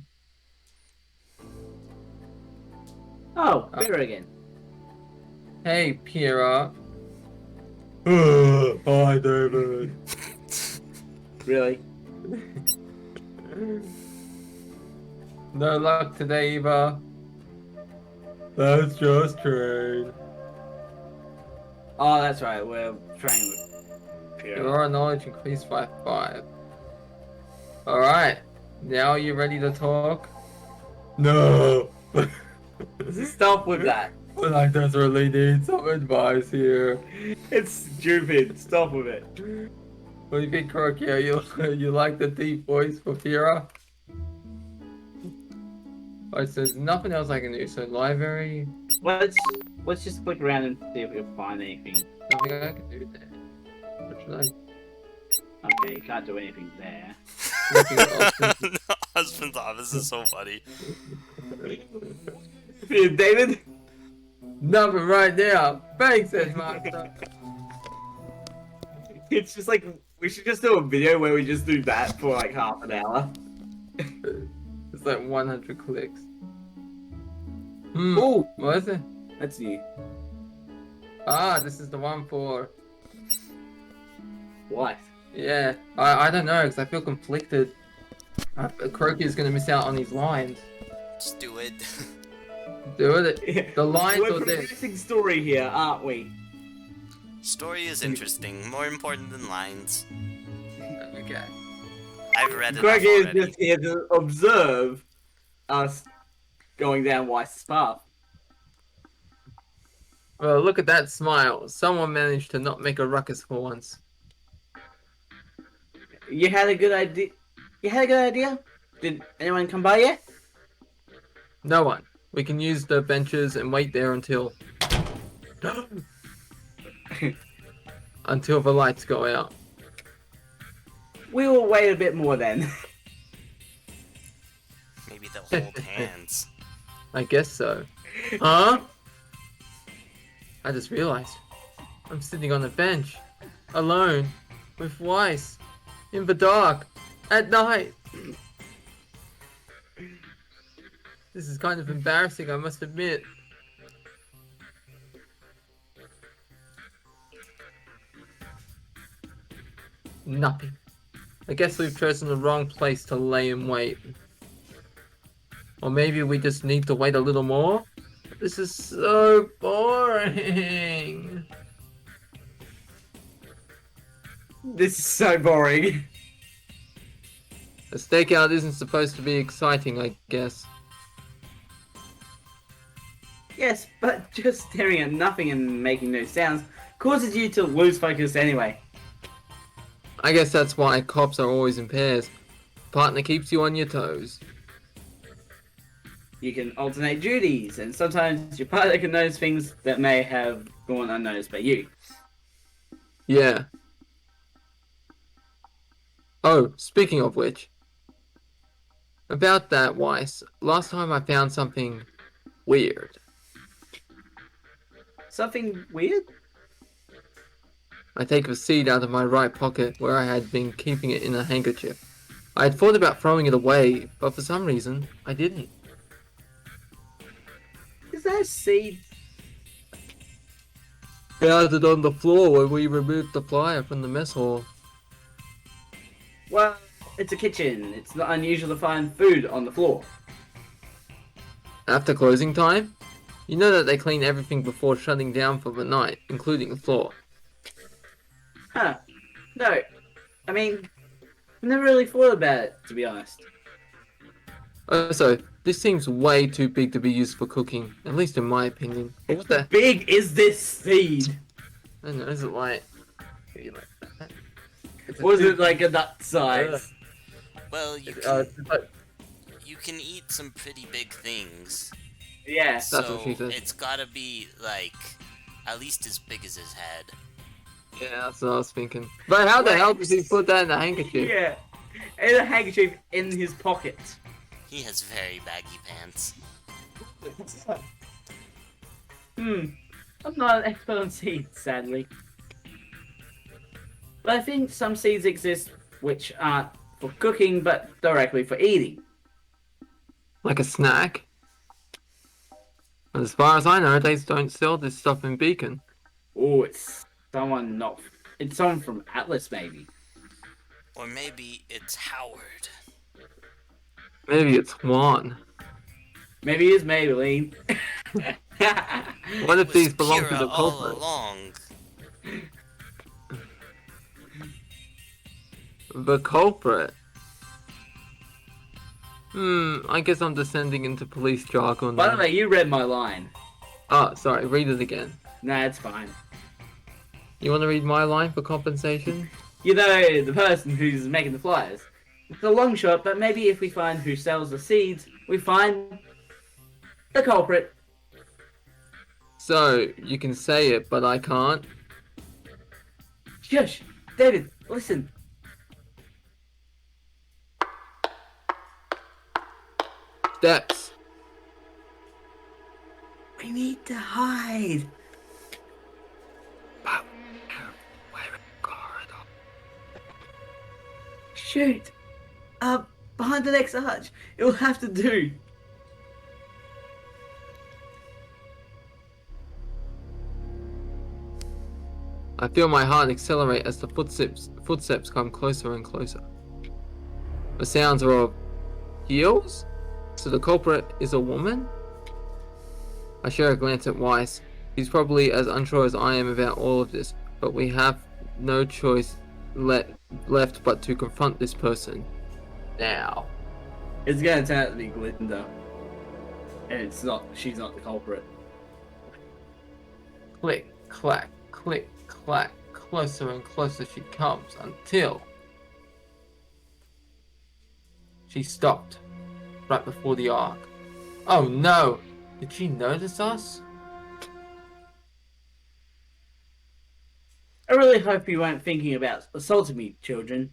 Oh, Vera again. Hey, Pira. Hi, David. Really? No luck today, Eva. Let's just trade. Oh, that's right. We're training with Vera. Your knowledge increased by 5. Alright. Now are you ready to talk? No. Stop with that. But I desperately need some advice here. It's stupid. Stop with it. What do you think, Korkia? You like the deep voice for Pira? Alright, so there's nothing else I can do. So library, Let's just click around and see if we can find anything. nothing I can do there. What should I? Okay, you can't do anything there. Husband's office is so funny. David? Nothing right now. Thanks, Headmaster. It's just like, we should just do a video where we just do that for like half an hour. It's like 100 clicks. Ooh, What is it? that's new. Ah, this is the one for... What? Yeah, I don't know, because I feel conflicted. Krokia's gonna miss out on these lines. Just do it. Do it. The lines We're or this? producing story here, aren't we? Story is interesting, more important than lines. Okay. I've read it Greg is already. just here to observe us going down Weiss's path. Well, look at that smile. Someone managed to not make a ruckus for once. You had a good idea? Did anyone come by yet? No one. We can use the benches and wait there until... until the lights go out. We will wait a bit more then. Maybe they'll hold hands. I guess so. Huh? I just realized. I'm sitting on a bench. Alone. With Weiss. In the dark. At night. This is kind of embarrassing, I must admit. Nothing. I guess we've chosen the wrong place to lay in wait. Or maybe we just need to wait a little more? This is so boring. This is so boring. A stakeout isn't supposed to be exciting, I guess. Yes, but just staring at nothing and making no sounds causes you to lose focus anyway. I guess that's why cops are always in pairs. Partner keeps you on your toes. You can alternate duties, and sometimes your partner can notice things that may have gone unnoticed by you. Yeah. Oh, speaking of which. About that, Weiss. Last time I found something weird. Something weird? I take a seed out of my right pocket where I had been keeping it in a handkerchief. I had thought about throwing it away, but for some reason, I didn't. Is that a seed? Found it on the floor when we removed the flyer from the mess hall. Well, it's a kitchen. It's not unusual to find food on the floor. After closing time? You know that they clean everything before shutting down for the night, including the floor. Huh. No. I mean, I never really thought about it, to be honest. Also, this seems way too big to be used for cooking, at least in my opinion. What the? Big is this seed? I don't know, is it like... maybe like that? Was it like a nut size? Well, you It's like- you can eat some pretty big things. Yeah. That's what So she said. it's gotta be like at least as big as his head. yeah, that's what I was thinking. But how the Wait. hell did he put that in a handkerchief? Yeah. And a handkerchief in his pocket. He has very baggy pants. I'm not an expert on seeds, sadly. But I think some seeds exist which aren't for cooking, but directly for eating. Like a snack? But as far as I know, they don't sell this stuff in Beacon. Oh, it's someone not... It's someone from Atlas, maybe. Or maybe it's Howard. Maybe it's Juan. Maybe it's Maybelline. What It if these was belong to Kira the all culprit? along. The culprit? I guess I'm descending into police jargon. By the then. way, you read my line. Oh, sorry, read it again. Nah, it's fine. You want to read my line for compensation? You know, the person who's making the flyers. It's a long shot, but maybe if we find who sells the seeds, we find the culprit. So, you can say it, but I can't? Shush! David, listen. Steps. We need to hide. Shoot. Behind the next arch. It'll have to do. I feel my heart accelerate as the footsteps come closer and closer. The sounds are of heels? So the culprit is a woman? I share a glance at Weiss. He's probably as unsure as I am about all of this, but we have no choice left but to confront this person. Now. It's gonna turn out to be Glinda. And it's not, she's not the culprit. Click, clack, click, clack. Closer and closer she comes until she stopped right before the arc. Oh no! Did she notice us? I really hope you weren't thinking about assaulting me, children.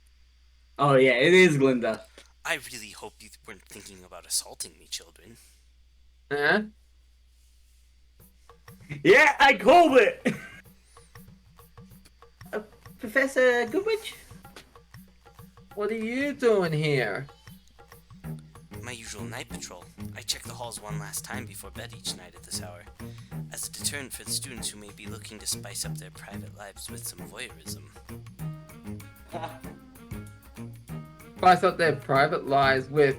Oh yeah, it is Glinda. I really hope you weren't thinking about assaulting me, children. Eh? Yeah, I called it! Professor Goodwitch? What are you doing here? My usual night patrol. I check the halls one last time before bed each night at this hour, as a deterrent for the students who may be looking to spice up their private lives with some voyeurism. Spice up their private lives with...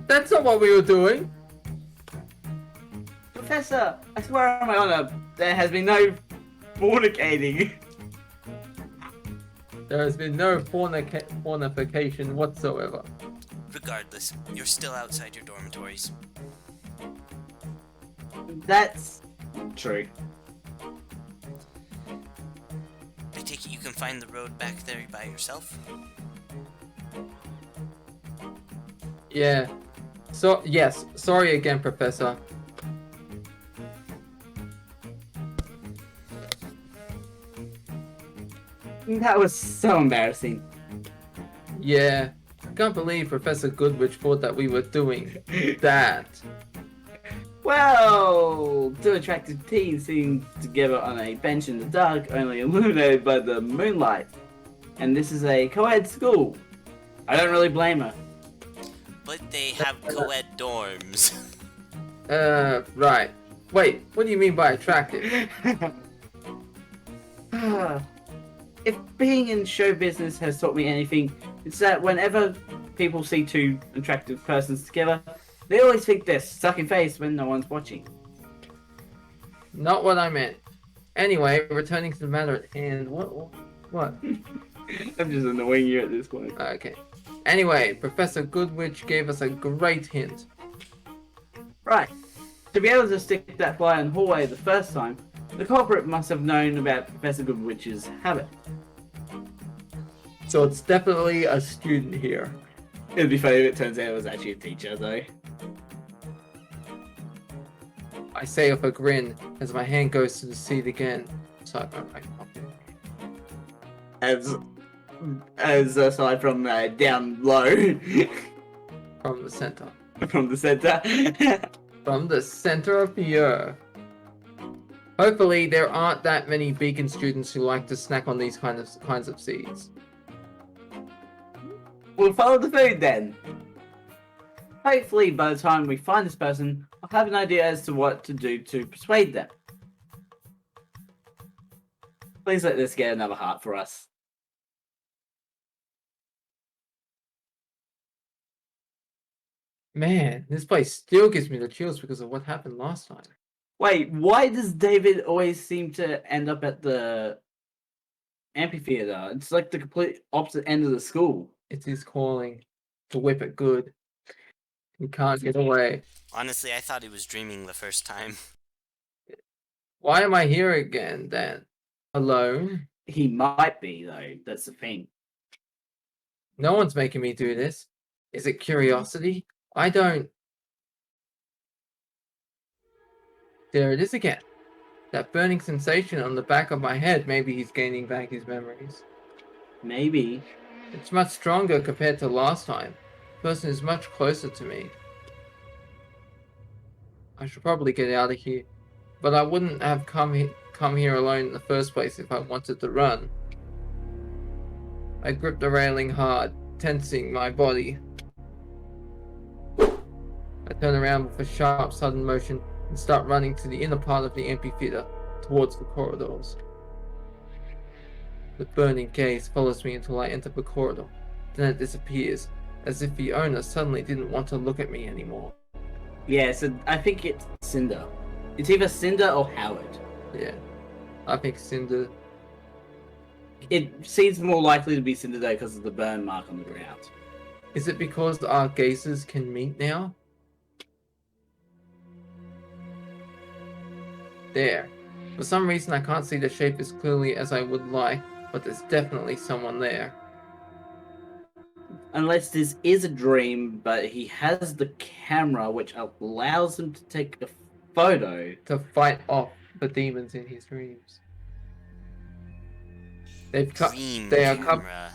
That's not what we were doing! Professor, I swear on my honor, there has been no fornicating. There has been no pornification whatsoever. Regardless, you're still outside your dormitories. That's true. I take it you can find the road back there by yourself? Yeah. So, yes. Sorry again, Professor. That was so embarrassing. Yeah. I can't believe Professor Goodrich thought that we were doing that. Well, two attractive teens sitting together on a bench in the dark, only illuminated by the moonlight. And this is a co-ed school. I don't really blame her. But they have co-ed dorms. Right. Wait, what do you mean by attractive? If being in show business has taught me anything, it's that whenever people see two attractive persons together, they always think they're stuck in face when no one's watching. Not what I meant. Anyway, returning to the matter at hand. What? I'm just annoying you at this point. Okay. Anyway, Professor Goodrich gave us a great hint. Right. To be able to stick that fly in the hallway the first time, the culprit must have known about Professor Goodwich's habit. So it's definitely a student here. It'd be funny if it turns out it was actually a teacher, though. I say with a grin as my hand goes to the seat again. So As aside from down low, from the center. from the center. From the center of the earth. Hopefully there aren't that many Beacon students who like to snack on these kinds of seeds. We'll follow the food then. Hopefully, by the time we find this person, I'll have an idea as to what to do to persuade them. Please let this get another heart for us. Man, this place still gives me the chills because of what happened last time. Wait, why does David always seem to end up at the amphitheater? It's like the complete opposite end of the school. It's his calling to whip it good. He can't get away. Honestly, I thought he was dreaming the first time. Why am I here again, then? Alone? He might be, though. That's the thing. No one's making me do this. Is it curiosity? I don't... There it is again. That burning sensation on the back of my head. Maybe he's gaining back his memories. Maybe. It's much stronger compared to last time. The person is much closer to me. I should probably get out of here. But I wouldn't have come here alone in the first place if I wanted to run. I grip the railing hard, tensing my body. I turn around with a sharp, sudden motion and start running to the inner part of the amphitheater, towards the corridors. The burning gaze follows me until I enter the corridor. Then it disappears, as if the owner suddenly didn't want to look at me anymore. Yeah, so I think it's Cinder. It's either Cinder or Howard. Yeah, I think Cinder. It seems more likely to be Cinder though because of the burn mark on the ground. Is it because our gazes can meet now? There. For some reason I can't see the shape as clearly as I would like, but there's definitely someone there. Unless this is a dream, but he has the camera which allows him to take a photo. To fight off the demons in his dreams. They've Dream they are camera.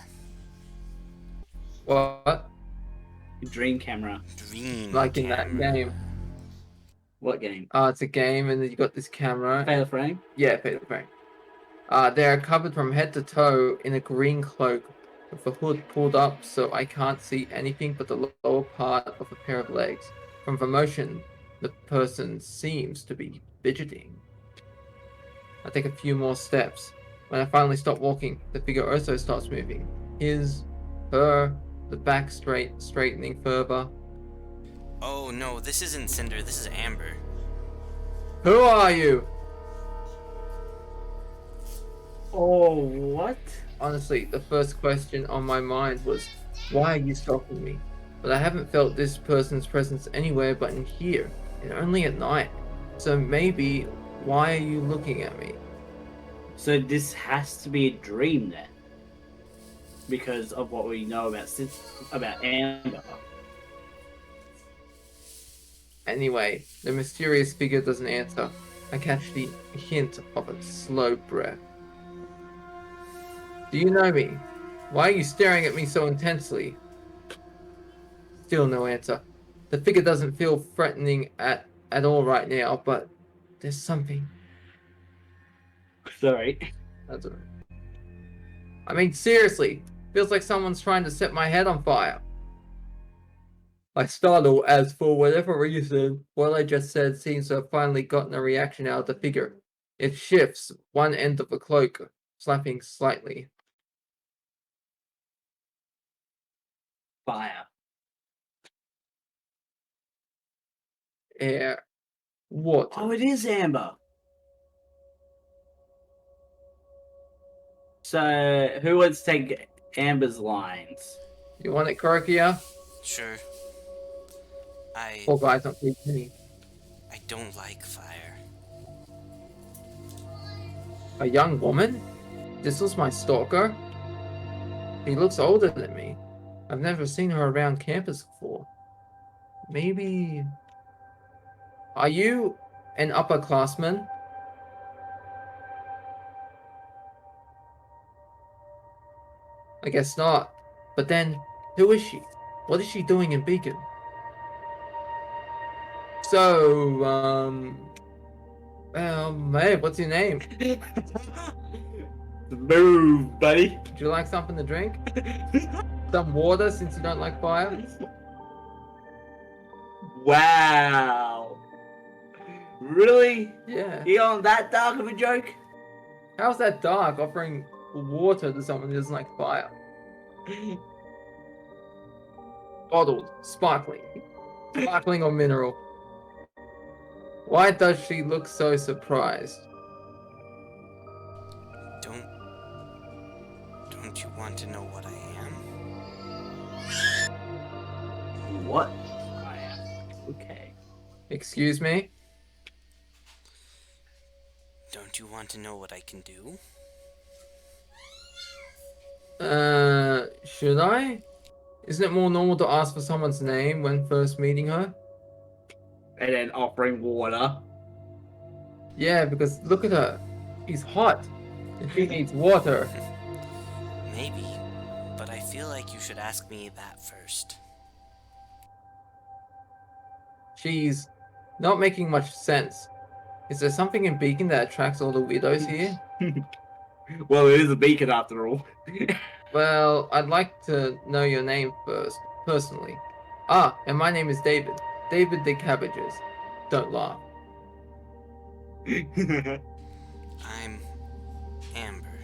What? Dream camera. Dream Like in that camera. game. What game? It's a game and then you got this camera. Fatal Frame? Yeah, Fatal Frame. They are covered from head to toe in a green cloak with the hood pulled up so I can't see anything but the lower part of a pair of legs. From the motion, the person seems to be fidgeting. I take a few more steps. When I finally stop walking, the figure also starts moving. His, her, the back straightening further. Oh no, this isn't Cinder, this is Amber. Who are you? Oh, what? Honestly, the first question on my mind was, why are you stalking me? But I haven't felt this person's presence anywhere but in here, and only at night. So maybe, why are you looking at me? So this has to be a dream then, because of what we know about Amber. Anyway, the mysterious figure doesn't answer. I catch the hint of a slow breath. Do you know me? Why are you staring at me so intensely? Still no answer. The figure doesn't feel threatening at all right now, but there's something. Sorry. I don't know. I mean, seriously, feels like someone's trying to set my head on fire. I startle as, for whatever reason, what I just said seems to have finally gotten a reaction out of the figure. It shifts one end of the cloak, slapping slightly. Fire. Air. Water. Oh, it is Amber. So, who wants to take Amber's lines? You want it, Korokia? Sure. Poor guy's not pleased with me. I don't like fire. A young woman? This was my stalker? He looks older than me. I've never seen her around campus before. Maybe... Are you an upperclassman? I guess not. But then, who is she? What is she doing in Beacon? So, hey, what's your name? Move, buddy. Would you like something to drink? Some water, since you don't like fire? Wow. Really? Yeah. You on that dark of a joke? How's that dark, offering water to someone who doesn't like fire? Bottled, sparkling. Sparkling or mineral. Why does she look so surprised? Don't you want to know what I am? What? I am. Okay. Excuse me? Don't you want to know what I can do? Should I? Isn't it more normal to ask for someone's name when first meeting her? And then offering water. Yeah, because look at her. She's hot. And she needs water. Maybe, but I feel like you should ask me that first. She's not making much sense. Is there something in Beacon that attracts all the weirdos here? Well, it is a beacon after all. Well, I'd like to know your name first, personally. Ah, and my name is David. David the Cabbages. Don't laugh. I'm Amber.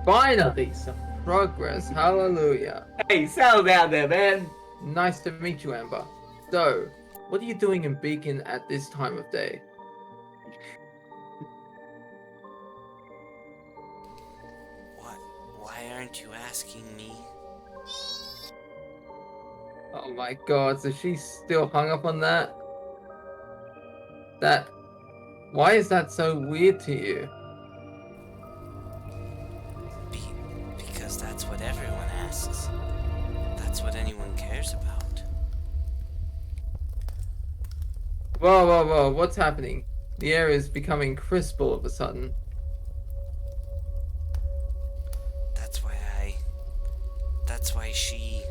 Finally, some progress. Hallelujah. Hey, settle down there, man. Nice to meet you, Amber. So, what are you doing in Beacon at this time of day? Why aren't you asking me? Oh my god, so she's still hung up on that? Why is that so weird to you? Because that's what everyone asks. That's what anyone cares about. Whoa, whoa, whoa, what's happening? The air is becoming crisp all of a sudden. That's why she's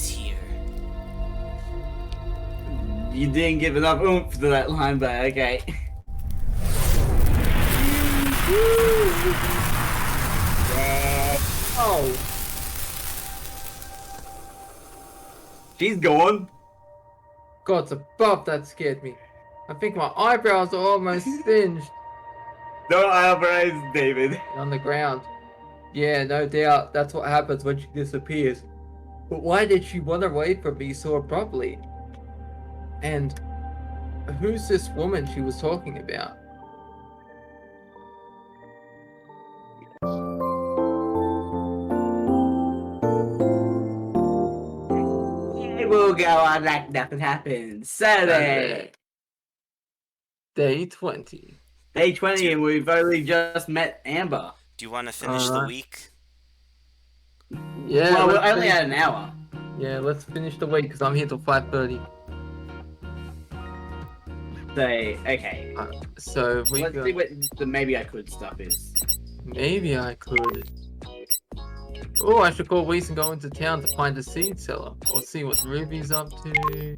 here. You didn't give enough oomph to that line, but okay. Yeah. Oh, She's gone. gods above, that scared me. I think my eyebrows are almost singed. No eyebrows, David. On the ground. Yeah, no doubt, that's what happens when she disappears. But why did she run away from me so abruptly? And who's this woman she was talking about? We'll go on like nothing happened. Saturday, Day 20. day 20, and we've only just met Amber. Do you want to finish the week? Yeah. Well, we're let's only finish- at an hour. Yeah, let's finish the week because I'm here till 5:30. So, okay. So we Let's go. see what the maybe I could stuff is. Maybe I could. Oh, I should call Weiss and go into town to find a seed seller or see what Ruby's up to.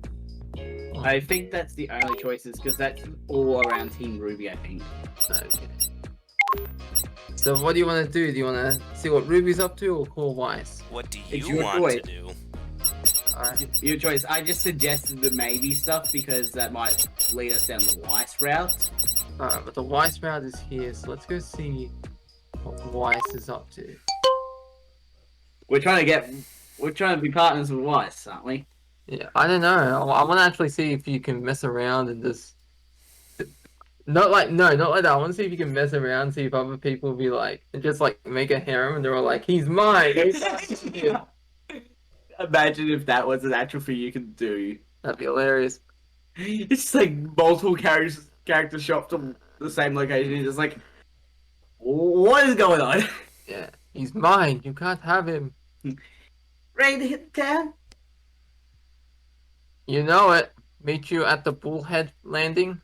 I think that's the only choices because that's all around Team Ruby, I think. Okay. So what do you want to do? Do you want to see what Ruby's up to or call Weiss? What do It's you your want choice. to do? Alright. Your choice. I just suggested the maybe stuff because that might lead us down the Weiss route. Alright, but the Weiss route is here, so let's go see what Weiss is up to. We're trying to be partners with Weiss, aren't we? Yeah, I don't know. I want to actually see if you can mess around and just... Not like that. I want to see if you can mess around, see if other people be like, and just like make a harem and they're all like, he's mine! Yeah. Imagine if that was an actual thing you could do. That'd be hilarious. It's just like multiple characters show up to the same location. It's just like, what is going on? Yeah, he's mine. You can't have him. Ready to hit the town? You know it. Meet you at the Bullhead Landing.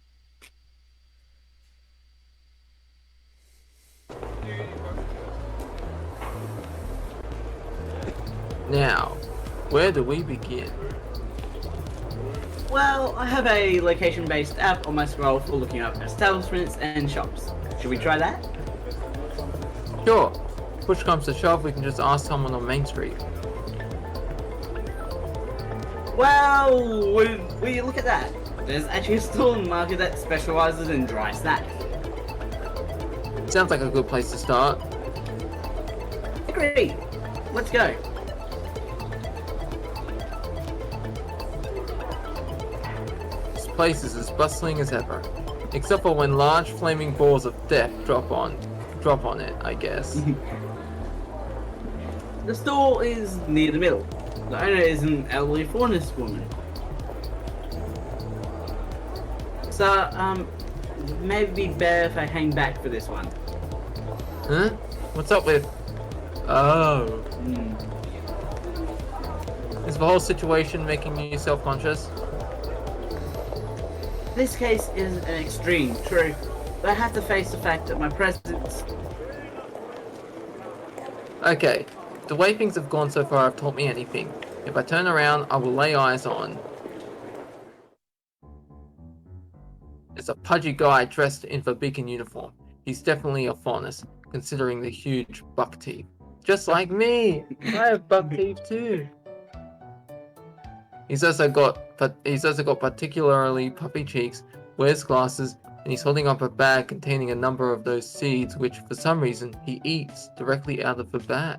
Now, where do we begin? Well, I have a location-based app on my scroll for looking up establishments and shops. Should we try that? Sure. Push comes to shove, we can just ask someone on Main Street. Well, will you look at that? There's actually a store in the market that specializes in dry snacks. Sounds like a good place to start. Agree. Let's go. This place is as bustling as ever. Except for when large flaming balls of death drop on it, I guess. The store is near the middle. The owner is an elderly foreigner's woman. So, maybe better if I hang back for this one. Huh? What's up with... Oh. Hmm. Is the whole situation making you self-conscious? This case is an extreme, true, but I have to face the fact that my presence... Okay, the way things have gone so far have taught me anything. If I turn around, I will lay eyes on... It's a pudgy guy dressed in the beacon uniform. He's definitely a faunus, considering the huge buck teeth. Just like me! I have buck teeth too! He's also got particularly puffy cheeks, wears glasses, and he's holding up a bag containing a number of those seeds which, for some reason, he eats directly out of the bag.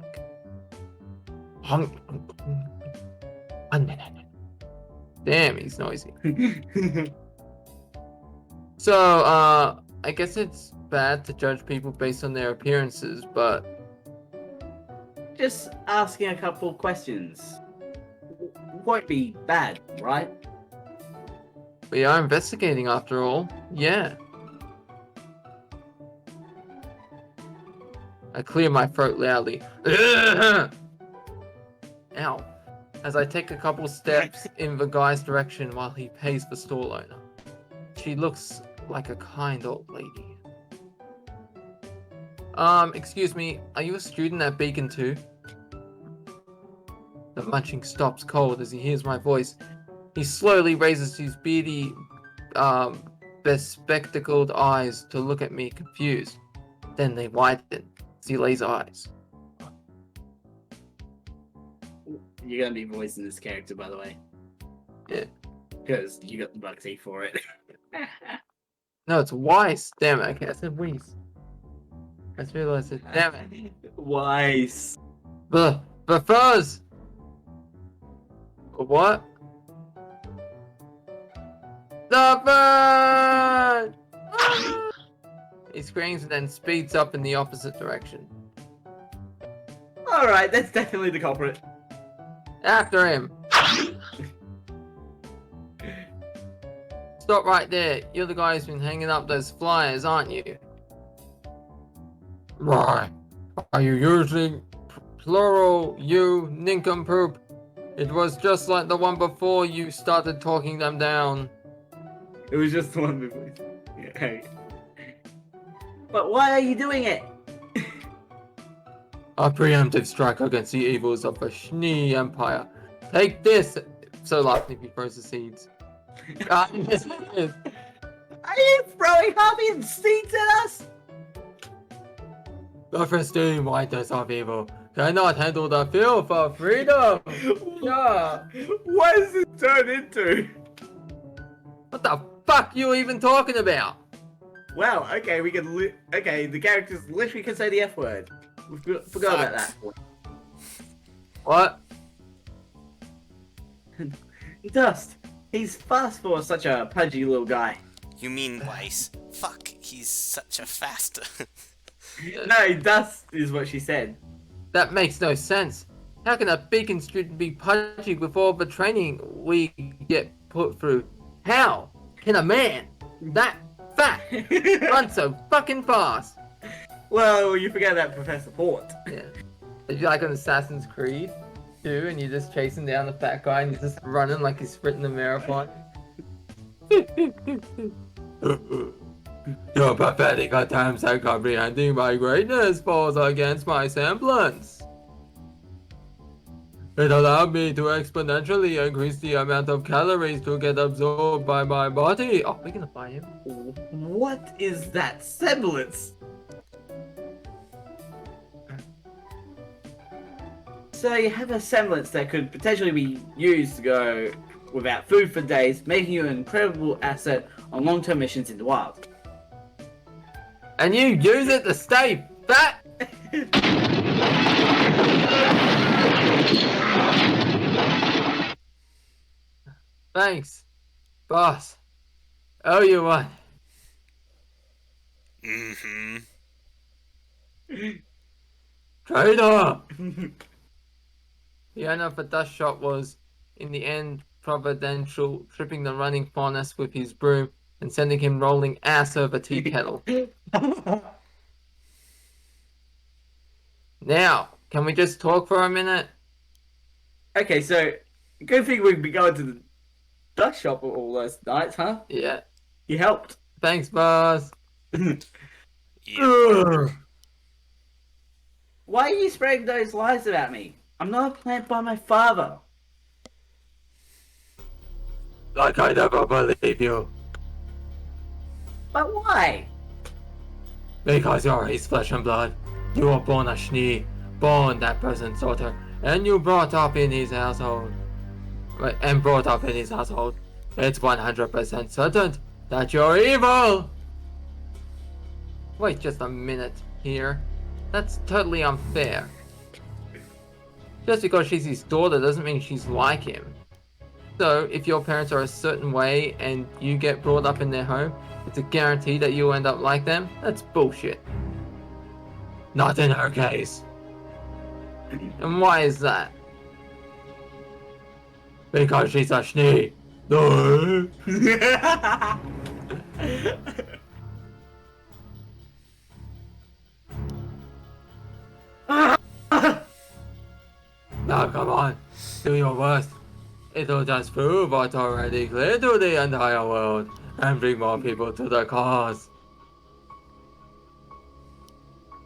Damn, he's noisy. So, I guess it's bad to judge people based on their appearances, but... Just asking a couple questions. Won't be bad, right? We are investigating after all. Yeah. I clear my throat loudly. Ow. As I take a couple steps in the guy's direction while he pays the stall owner. She looks like a kind old lady. Excuse me, are you a student at Beacon too? The munching stops cold as he hears my voice. He slowly raises his beady, bespectacled eyes to look at me confused. Then they widen as he lays eyes. You're gonna be voicing this character, by the way. Yeah. Because you got the Bugsy for it. No, it's Weiss. Damn it. Okay, I said Weiss. I just realized it. Damn it. Weiss. The fuzz! What? the bird! Ah! He screams and then speeds up in the opposite direction. Alright, that's definitely the culprit. After him! Stop right there. You're the guy who's been hanging up those flyers, aren't you? Why? Are you using plural, you nincompoop? It was just like the one before you started talking them down. It was just the one before. Yeah, hey. But why are you doing it? A preemptive strike against the evils of the Schnee Empire. Take this! So laughing if he throws the seeds. Are you throwing Harvey seeds at us? The pristine whiteness of evil cannot handle the filth of freedom! Yeah! What does this turn into? What the fuck you even talking about? Wow, okay, we can okay, the characters literally can say the F word. We forgot about that. What? Dust. He's fast for such a pudgy little guy. You mean Weiss? Fuck, he's such a fast. No, Dust is what she said. That makes no sense. How can a beacon student be pudgy with all the training we get put through? How can a man that fat run so fucking fast? Well, you forget that Professor Port. Yeah. If you like on Assassin's Creed too, and you're just chasing down the fat guy and he's just running like he's sprinting a marathon. Your pathetic attempts at comprehending my greatness falls against my semblance. It allowed me to exponentially increase the amount of calories to get absorbed by my body. Oh, we're gonna buy him. What is that semblance? So you have a semblance that could potentially be used to go without food for days, making you an incredible asset on long-term missions in the wild. And you use it to stay fat? Thanks, boss. Owe you one. Mm-hmm. Traitor! The owner of the dust shop was, in the end, providential, tripping the running furnace with his broom and sending him rolling ass over tea kettle. Now, can we just talk for a minute? Okay, so good thing we'd be going to the dust shop all those nights, huh? Yeah. You helped. Thanks, boss. Yeah. Why are you spreading those lies about me? I'm not a plant by my father. Like I never believe you. But why? Because you're his flesh and blood. You were born a Schnee, born that person's daughter, and you brought up in his household. It's 100% certain that you're evil! Wait just a minute here. That's totally unfair. Just because she's his daughter doesn't mean she's like him. So, if your parents are a certain way and you get brought up in their home, it's a guarantee that you'll end up like them? That's bullshit. Not in her case. And why is that? Because she's a Schnee. No. Now come on, do your worst. It'll just prove what's already clear to the entire world and bring more people to the cause.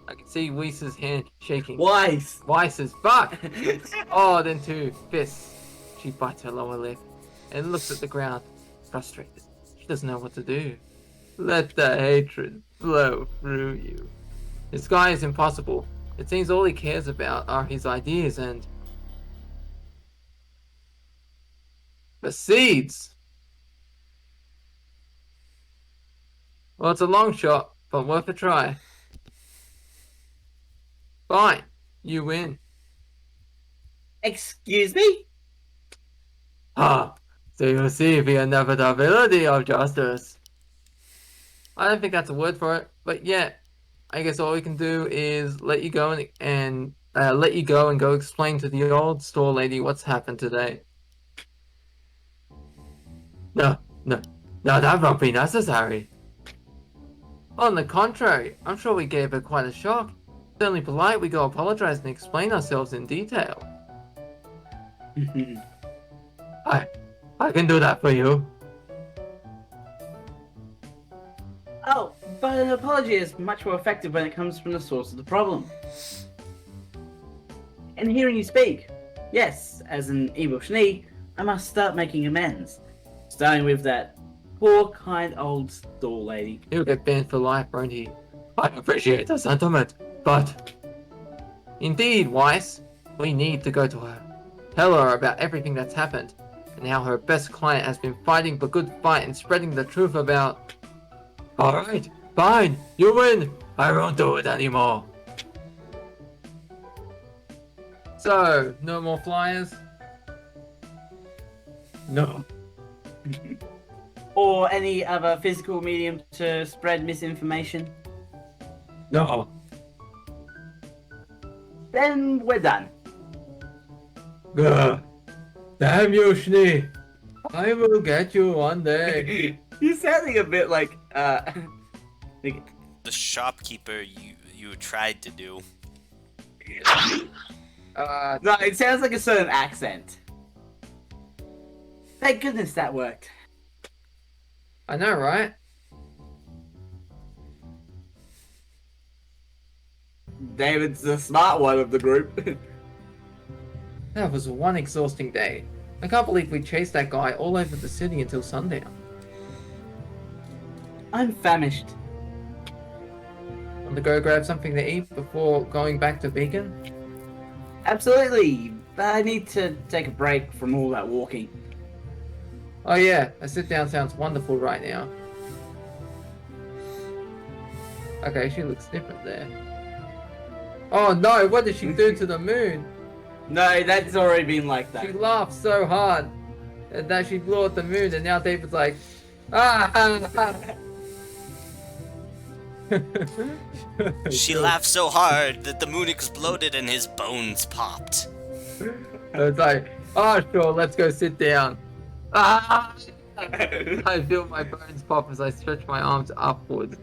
I can see Weiss's hand shaking. Wise. Weiss as fuck! Oh, then two fists. She bites her lower lip and looks at the ground, frustrated. She doesn't know what to do. Let the hatred flow through you. This guy is impossible. It seems all he cares about are his ideas and the seeds. Well, it's a long shot, but worth a try. Fine, you win. Excuse me? Ha! So you'll see the inevitability of justice. I don't think that's a word for it, but yeah, I guess all we can do is let you go and let you go and go explain to the old store lady what's happened today. No, no, no, that won't be necessary. On the contrary, I'm sure we gave her quite a shock. It's only polite we go apologize and explain ourselves in detail. I can do that for you. Oh, but an apology is much more effective when it comes from the source of the problem. And hearing you speak, yes, as an evil Schnee, I must start making amends. Starting with that poor, kind old store lady. He'll get banned for life, won't he? I appreciate the sentiment, but... Indeed, Weiss, we need to go to her. Tell her about everything that's happened, and how her best client has been fighting the good fight and spreading the truth about... Alright, fine, you win! I won't do it anymore. So, no more flyers? No. Or any other physical medium to spread misinformation? No. Then we're done. Gah. Damn you, Schnee! I will get you one day. You're sounding a bit like, The shopkeeper you tried to do. No, it sounds like a certain accent. Thank goodness that worked. I know, right? David's the smart one of the group. That was one exhausting day. I can't believe we chased that guy all over the city until sundown. I'm famished. Want to go grab something to eat before going back to Beacon? Absolutely, but I need to take a break from all that walking. Oh yeah, a sit down sounds wonderful right now. Okay, she looks different there. Oh no, what did she do to the moon? No, that's already been like that. She laughed so hard that she blew at the moon, and now David's like, ah! She laughed so hard that the moon exploded and his bones popped. It's like, oh sure, let's go sit down. Ah! I feel my bones pop as I stretch my arms upwards.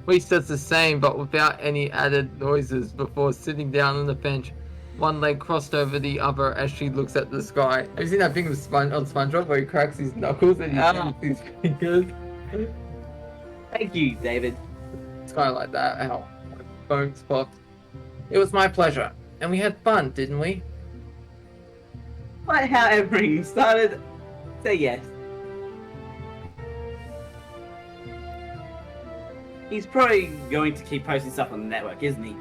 We does the same, but without any added noises before sitting down on the bench, one leg crossed over the other as she looks at the sky. Have you seen that thing with on SpongeBob where he cracks his knuckles and he uses his fingers? Thank you, David. It's kind of like that, how my bones popped. It was my pleasure, and we had fun, didn't we? Like how everything started. Say yes. He's probably going to keep posting stuff on the network, isn't he?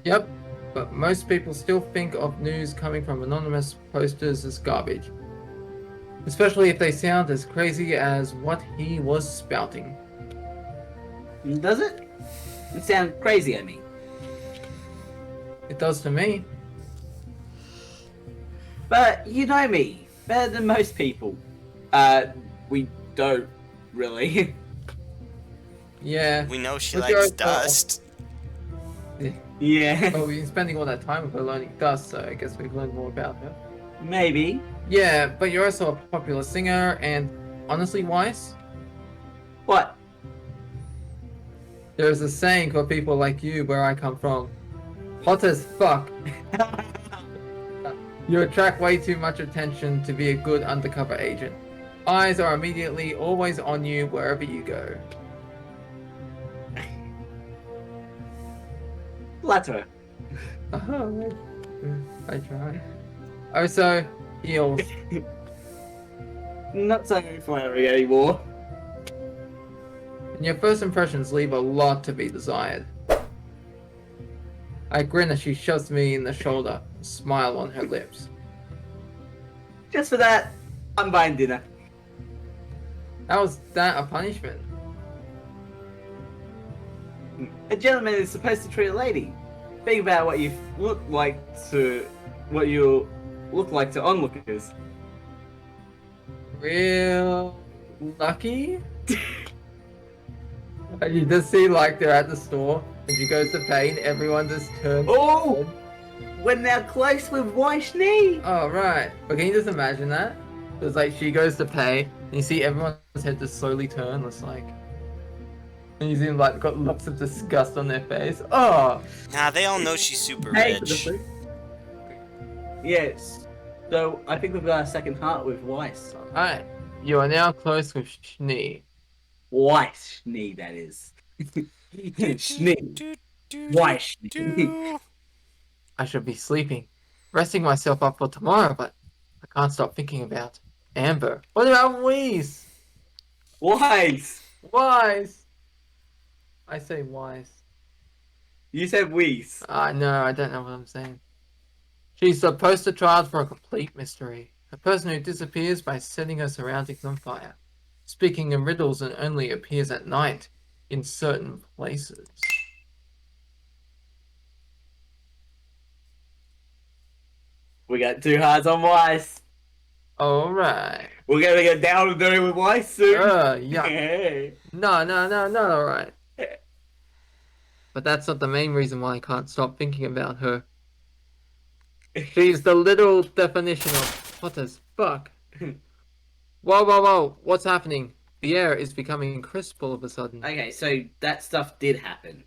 Yep, but most people still think of news coming from anonymous posters as garbage. Especially if they sound as crazy as what he was spouting. Does it? It sounds crazy at me. It does to me. But you know me better than most people. We don't really. Yeah. We know she But likes you're- dust. Yeah, Oh, we've been spending all that time with her learning dust, so I guess we've learned more about her. maybe. Yeah, but you're also a popular singer, and honestly, Weiss, What? there's a saying for people like you where I come from. Hot as fuck. You attract way too much attention to be a good undercover agent. Eyes are immediately always on you wherever you go. Flatter. Oh, I try. Also, heels. Not so flattering anymore. And your first impressions leave a lot to be desired. I grin as she shoves me in the shoulder, a smile on her lips. Just for that, I'm buying dinner. How was that a punishment? A gentleman is supposed to treat a lady. Think about what you look like to onlookers. real lucky. And you just see like they're at the store and she goes to pay and everyone just turns. Oh! their head. We're now close with Waishni! Oh right. But can you just imagine that? It's like she goes to pay and you see everyone's head just slowly turn. It's like, and you see them like got looks of disgust on their face. Oh. Nah, they all know she's super Hey, for the rich. food. Yes. So I think we've got our second heart with Weiss. Alright. You are now close with Schnee. Waishni, that is. Schnee. Waishni. I should be sleeping, resting myself up for tomorrow, but I can't stop thinking about Amber. What about Weiss? Weiss! Wise. I say wise. You said Weiss. No, I don't know what I'm saying. She's the poster child for a complete mystery. A person who disappears by setting her surroundings on fire, speaking in riddles and only appears at night in certain places. We got 2 hearts on Weiss. Alright. We're gonna get down and dirty with Weiss soon. Yeah. Hey. No, not alright. But that's not the main reason why I can't stop thinking about her. She's the literal definition of what as fuck. Whoa, what's happening? The air is becoming crisp all of a sudden. Okay, so that stuff did happen.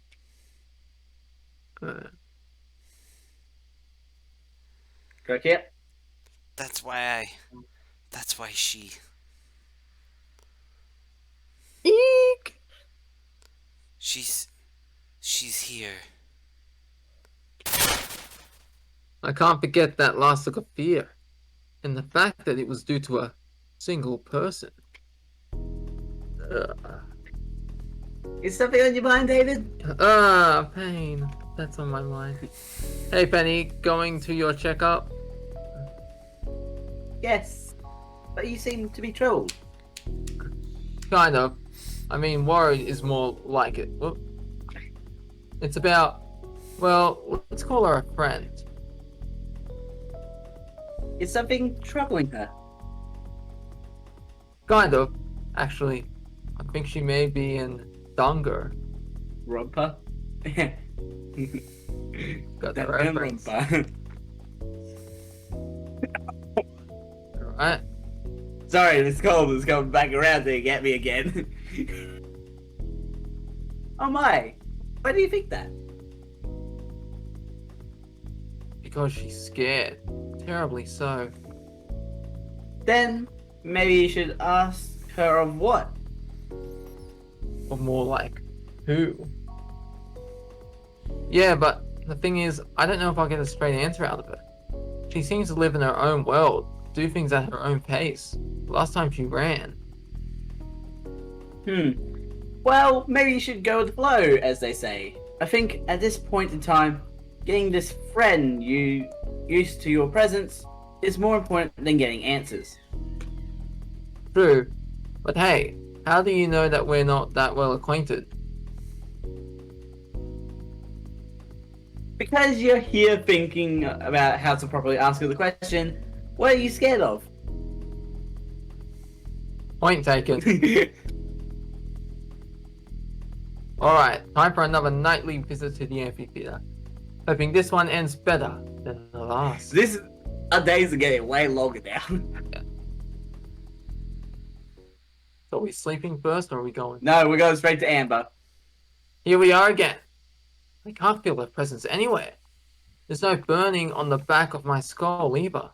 Correct, yeah? That's why she. Eek! She's here. I can't forget that last look of fear. And the fact that it was due to a single person. Is something on your mind, David? Pain. That's on my mind. Hey, Penny, going to your checkup? Yes. But you seem to be troubled. Kind of. I mean, worried is more like it. Whoop. It's about, well, let's call her a friend. Is something troubling her? Kind of, actually. I think she may be in danger. Romper? Got the That reference. romper. Alright. Sorry, this cold is coming back around to get me again. Oh my! Why do you think that? Because she's scared. Terribly so. Then maybe you should ask her of what? Or more like, who? Yeah, but the thing is, I don't know if I'll get a straight answer out of her. She seems to live in her own world, do things at her own pace. Last time she ran. Well, maybe you should go with the flow, as they say. I think at this point in time, getting this friend you used to your presence is more important than getting answers. True. But hey, how do you know that we're not that well acquainted? Because you're here thinking about how to properly ask her the question, what are you scared of? Point taken. Alright, time for another nightly visit to the amphitheater. Hoping this one ends better than the last. Our days are getting way longer now. So are we sleeping first or are we going? No, we're going straight to Amber. Here we are again. I can't feel her presence anywhere. There's no burning on the back of my skull either.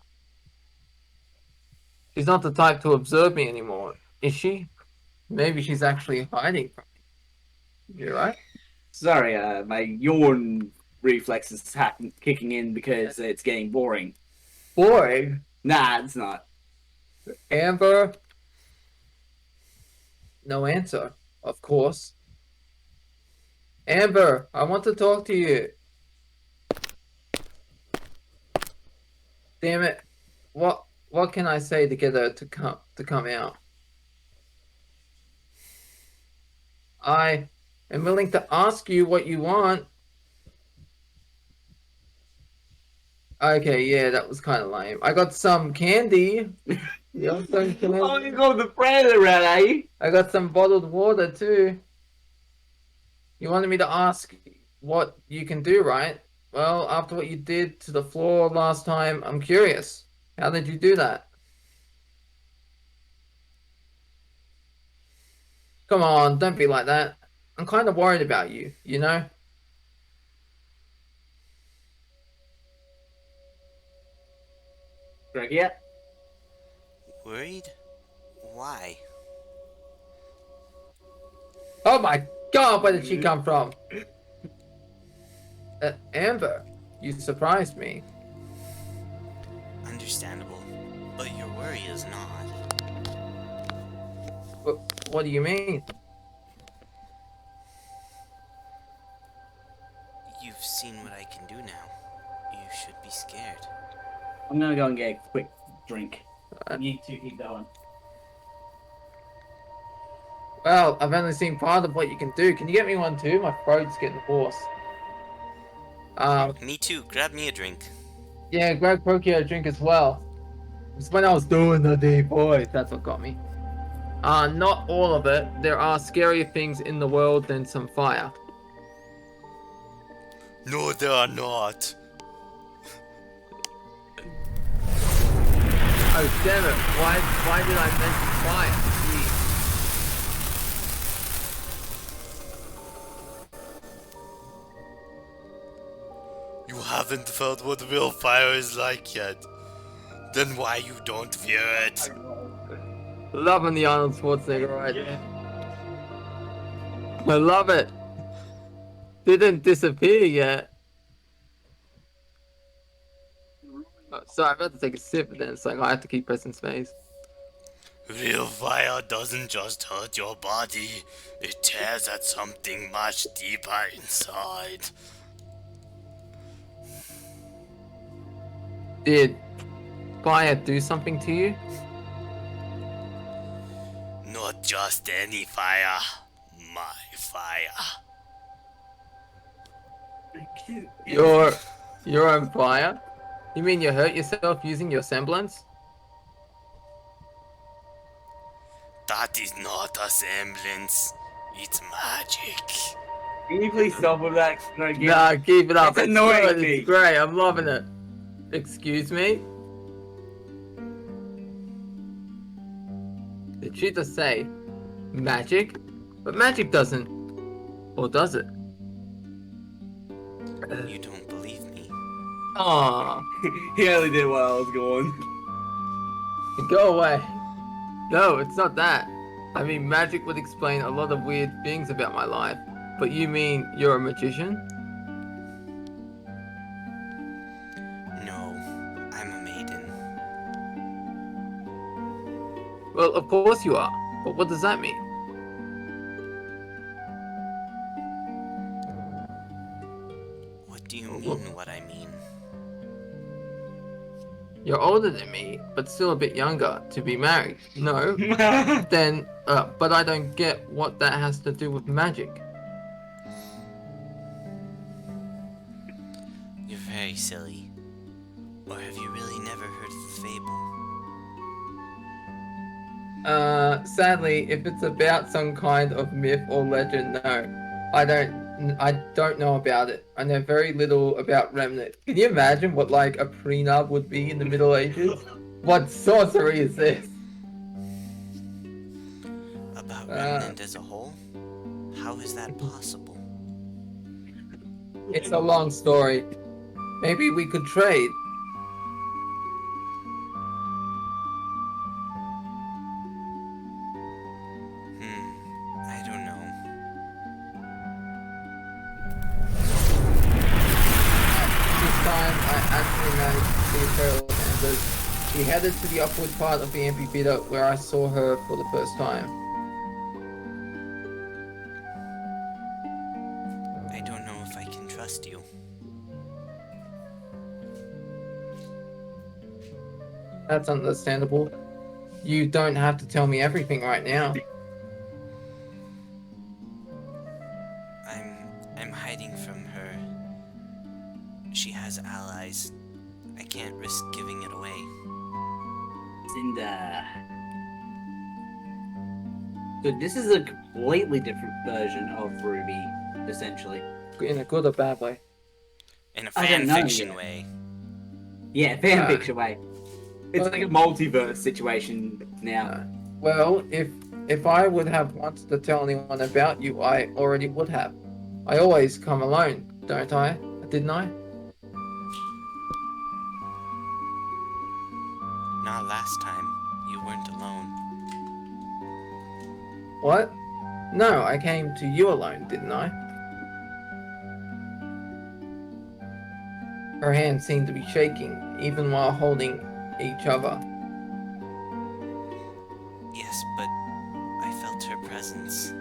She's not the type to observe me anymore, is she? Maybe she's actually hiding from me. You right? Sorry, my yawn reflex is kicking in because it's getting boring. Boring? Nah, it's not. Amber? No answer, of course. Amber, I want to talk to you. Damn it. What can I say to get her to come out? I am willing to ask you what you want. Okay, yeah, that was kind of lame. I got some candy. You want some cannolis? Oh, you got the brand around, eh? I got some bottled water too. You wanted me to ask what you can do, right? Well, after what you did to the floor last time, I'm curious. How did you do that? Come on, don't be like that. I'm kind of worried about you, you know? Greg, yeah. Worried? Why? Oh my god, where did she come from? Amber, you surprised me. Understandable. But your worry is not. What do you mean? You've seen what I can do now. You should be scared. I'm gonna go and get a quick drink. Alright. You two keep going. Well, I've only seen part of what you can do. Can you get me one too? My throat's getting hoarse. Me too. Grab me a drink. Yeah, grab Croaky a drink as well. It's when I was doing the deep voice. That's what got me. Not all of it. There are scarier things in the world than some fire. No, there are not. Oh, damn it. Why did I mention fire? You haven't felt what real fire is like yet. Then why you don't fear it? Loving the Arnold Schwarzenegger right there. I love it. Didn't disappear yet. Oh, sorry, I'm about to take a sip, and then it's like I have to keep pressing space. Real fire doesn't just hurt your body, it tears at something much deeper inside. Did fire do something to you? Not just any fire, my fire. Your own fire? You mean you hurt yourself using your semblance? That is not a semblance, it's magic. Can you please stop with that, Greg? Nah, keep it up. It's annoying good, me. It's great. I'm loving it. Excuse me? Did she just say magic? But magic doesn't. Or does it? You don't believe me? Aww. He only did while I was gone. Go away. No, it's not that. I mean, magic would explain a lot of weird things about my life. But you mean you're a magician? No, I'm a maiden. Well, of course you are. But what does that mean? What do you mean what I mean? You're older than me, but still a bit younger to be married. No. Then, but I don't get what that has to do with magic. You're very silly. Or have you really never heard the fable? Sadly, if it's about some kind of myth or legend, no. I don't know about it. I know very little about Remnant. Can you imagine what like a prenup would be in the Middle Ages? What sorcery is this? About Remnant as a whole? How is that possible? It's a long story. Maybe we could trade. I don't know. This time, I actually managed to see her with Ambers. She headed to the upward part of the amphitheater where I saw her for the first time. I don't know if I can trust you. That's understandable. You don't have to tell me everything right now. I'm hiding from her. She has allies. I can't risk giving it away. Cinder. So this is a completely different version of Ruby, essentially. In a good or bad way? In a I don't fan know fiction yet. way. Yeah, fanfiction way. It's well- like a multiverse situation now. Well, if I would have wanted to tell anyone about you, I already would have. I always come alone, don't I? Didn't I? Not last time. You weren't alone. What? No, I came to you alone, didn't I? Her hands seemed to be shaking, even while holding each other. Yes, but I felt her presence.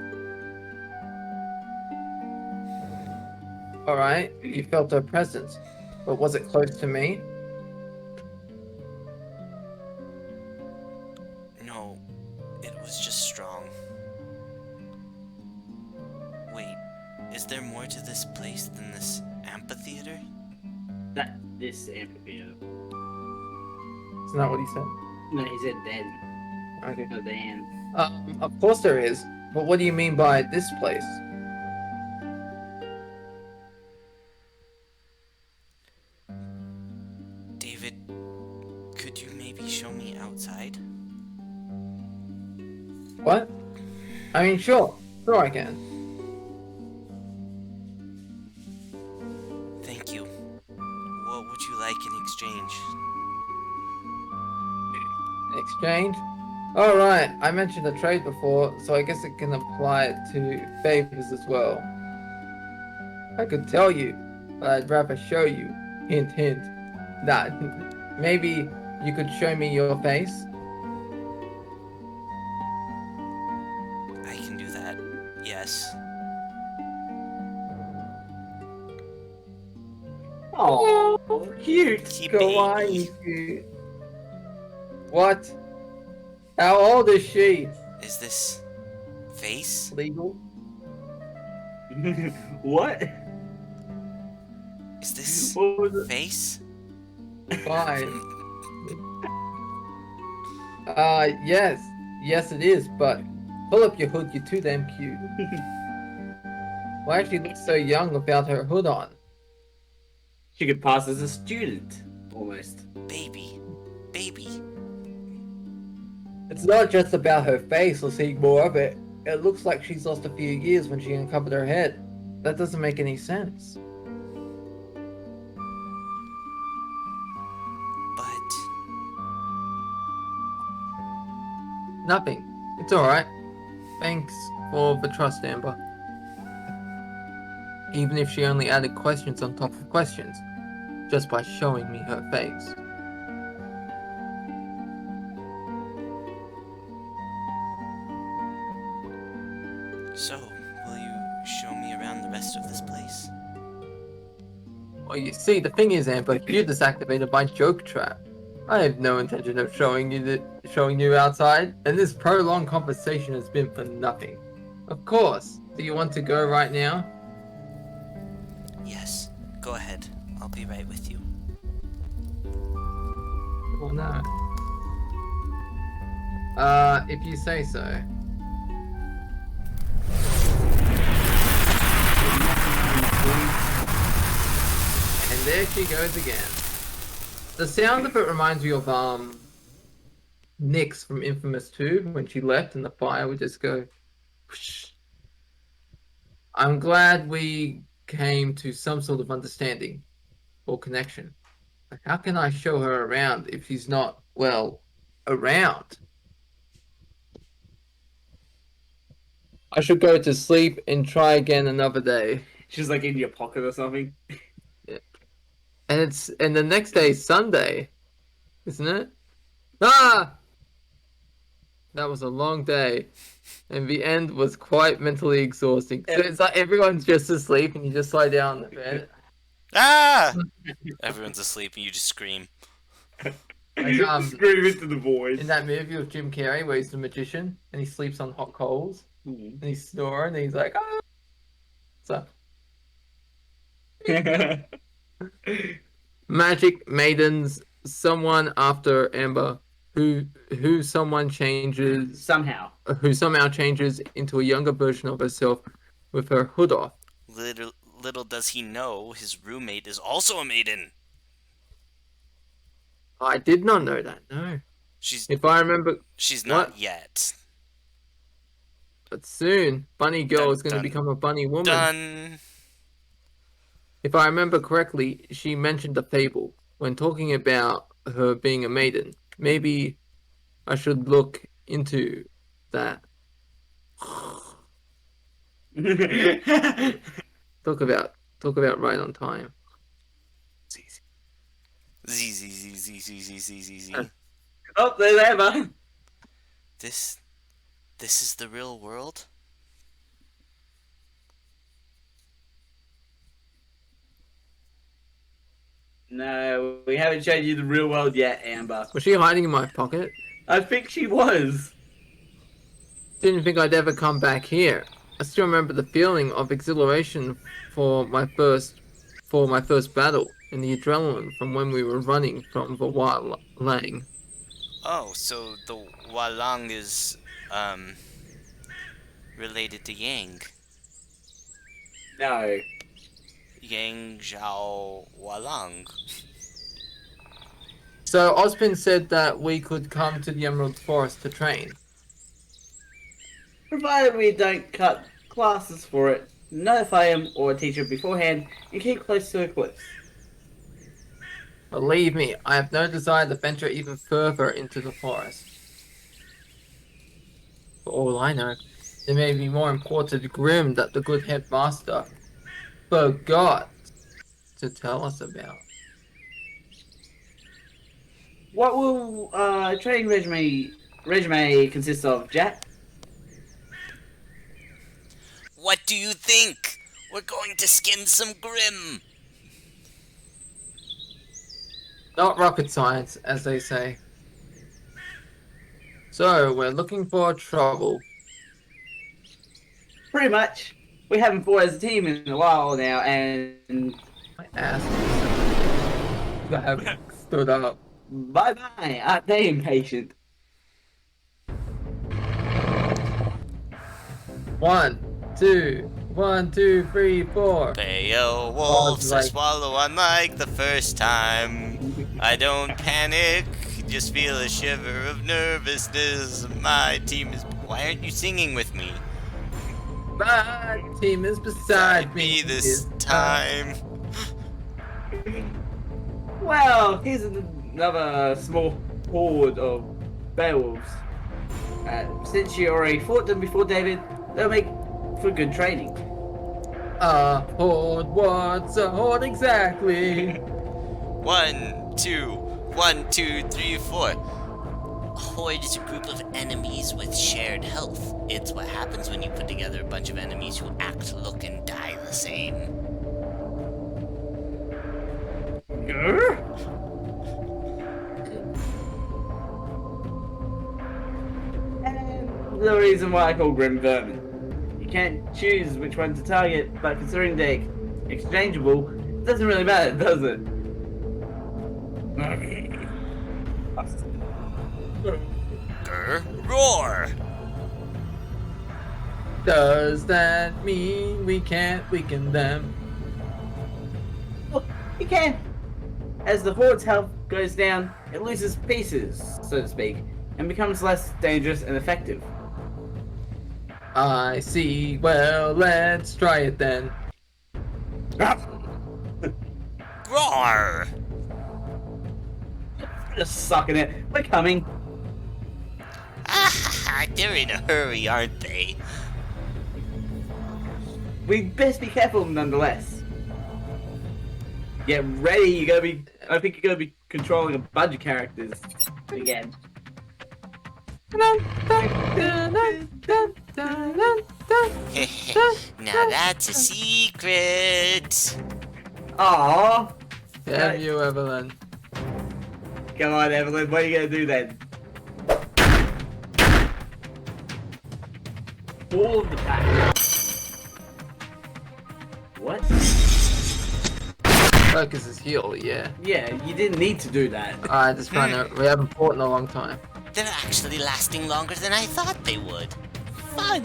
Alright, you felt her presence, but was it close to me? No, it was just strong. Wait, is there more to this place than this amphitheater? This amphitheater. Isn't that what he said? No, he said then. Okay. No, then. Of course there is, but what do you mean by this place? David, could you maybe show me outside? What? I mean, sure I can. Thank you. What would you like in exchange? Exchange? Alright, I mentioned a trade before, so I guess it can apply to favors as well. I could tell you, but I'd rather show you. Hint, hint. That maybe you could show me your face? I can do that. Yes. Oh, cute. Keep Kawaii. Cute. What? How old is she? Is this face? Legal? What? Is this What was it? face? Fine. Yes. Yes it is, but pull up your hood, you're too damn cute. Why she looks so young without her hood on? She could pass as a student, almost. Baby. Baby. It's not just about her face or seeing more of it. It looks like she's lost a few years when she uncovered her head. That doesn't make any sense. But Nothing. It's alright. Thanks for the trust, Amber. Even if she only added questions on top of questions, just by showing me her face. so, will you show me around the rest of this place? Well, you see, the thing is, Amber, you disactivated my joke trap. I have no intention of showing you outside, and this prolonged conversation has been for nothing. Of course. Do you want to go right now? Yes. Go ahead. I'll be right with you. Or no? If you say so. And there she goes again. The sound of it reminds me of Nyx from Infamous 2 when she left and the fire would just go whoosh. I'm glad we came to some sort of understanding or connection. But how can I show her around if she's not, well, around? I should go to sleep and try again another day. She's like in your pocket or something. And the next day is Sunday, isn't it? Ah! That was a long day. And the end was quite mentally exhausting. So it's like everyone's just asleep and you just lie down on the bed. Ah! Everyone's asleep and you just scream. Like, Scream into the void. in that movie with Jim Carrey where he's the magician and he sleeps on hot coals and he's snoring and he's like, ah! So, magic maidens, someone after Amber who someone changes Somehow. who somehow changes into a younger version of herself with her hood off. Little does he know, his roommate is also a maiden. I did not know that. No. She's If I remember, she's what? not yet. But soon, Bunny Girl Dun, is going to dun, become a bunny woman. Done. If I remember correctly, she mentioned a fable when talking about her being a maiden. Maybe I should look into that. Talk about right on time. Z z z z z z z z z. Oh, there's Emma. This is the real world? No, we haven't shown you the real world yet, Amber. Was she hiding in my pocket? I think she was. Didn't think I'd ever come back here. I still remember the feeling of exhilaration for my first battle and the adrenaline from when we were running from the Lang. Oh, so the Walang is related to Yang. No. Yang Zhao Walang. So Ozpin said that we could come to the Emerald Forest to train. Provided we don't cut classes for it, notify him or a teacher beforehand, and keep close to the cliffs. Believe me, I have no desire to venture even further into the forest. For all I know, there may be more important Grim that the good headmaster forgot to tell us about. What will training resume consist of, Jack? What do you think? We're going to skin some Grim. Not rocket science, as they say. So, we're looking for trouble. Pretty much. We haven't fought as a team in a while now, and My ass. I haven't stood up. bye-bye, aren't they impatient? One, two, 3, 4. Beowulfs, I like- swallow unlike the first time. I don't panic, just feel a shiver of nervousness. My team is... Why aren't you singing with me? My team is beside me this time. Well, here's another small horde of Beowulfs. Since you already fought them before, David, they'll make for good training. A horde, what's a horde exactly? 1, 2, 3, 4. A horde is a group of enemies with shared health. It's what happens when you put together a bunch of enemies who act, look, and die the same. Grr? And the reason why I call Grim Vermin. You can't choose which one to target, but considering they're exchangeable, it doesn't really matter, does it? Grr, roar! Does that mean we can't weaken them? Well, you can. As the horde's health goes down, it loses pieces, so to speak, and becomes less dangerous and effective. I see. Well, let's try it then. Roar! Just sucking it. We're coming. Ah, they're in a hurry, aren't they? We best be careful nonetheless. Get ready, you're gonna be. I think you're gonna be controlling a bunch of characters again. Now that's a secret. Aww. Have you, Evelyn? Come on, Evelyn. What are you gonna do then? All of the pack. What? focus is heal, yeah. Yeah, you didn't need to do that. Alright, just trying to. We haven't fought in a long time. They're actually lasting longer than I thought they would. Fun.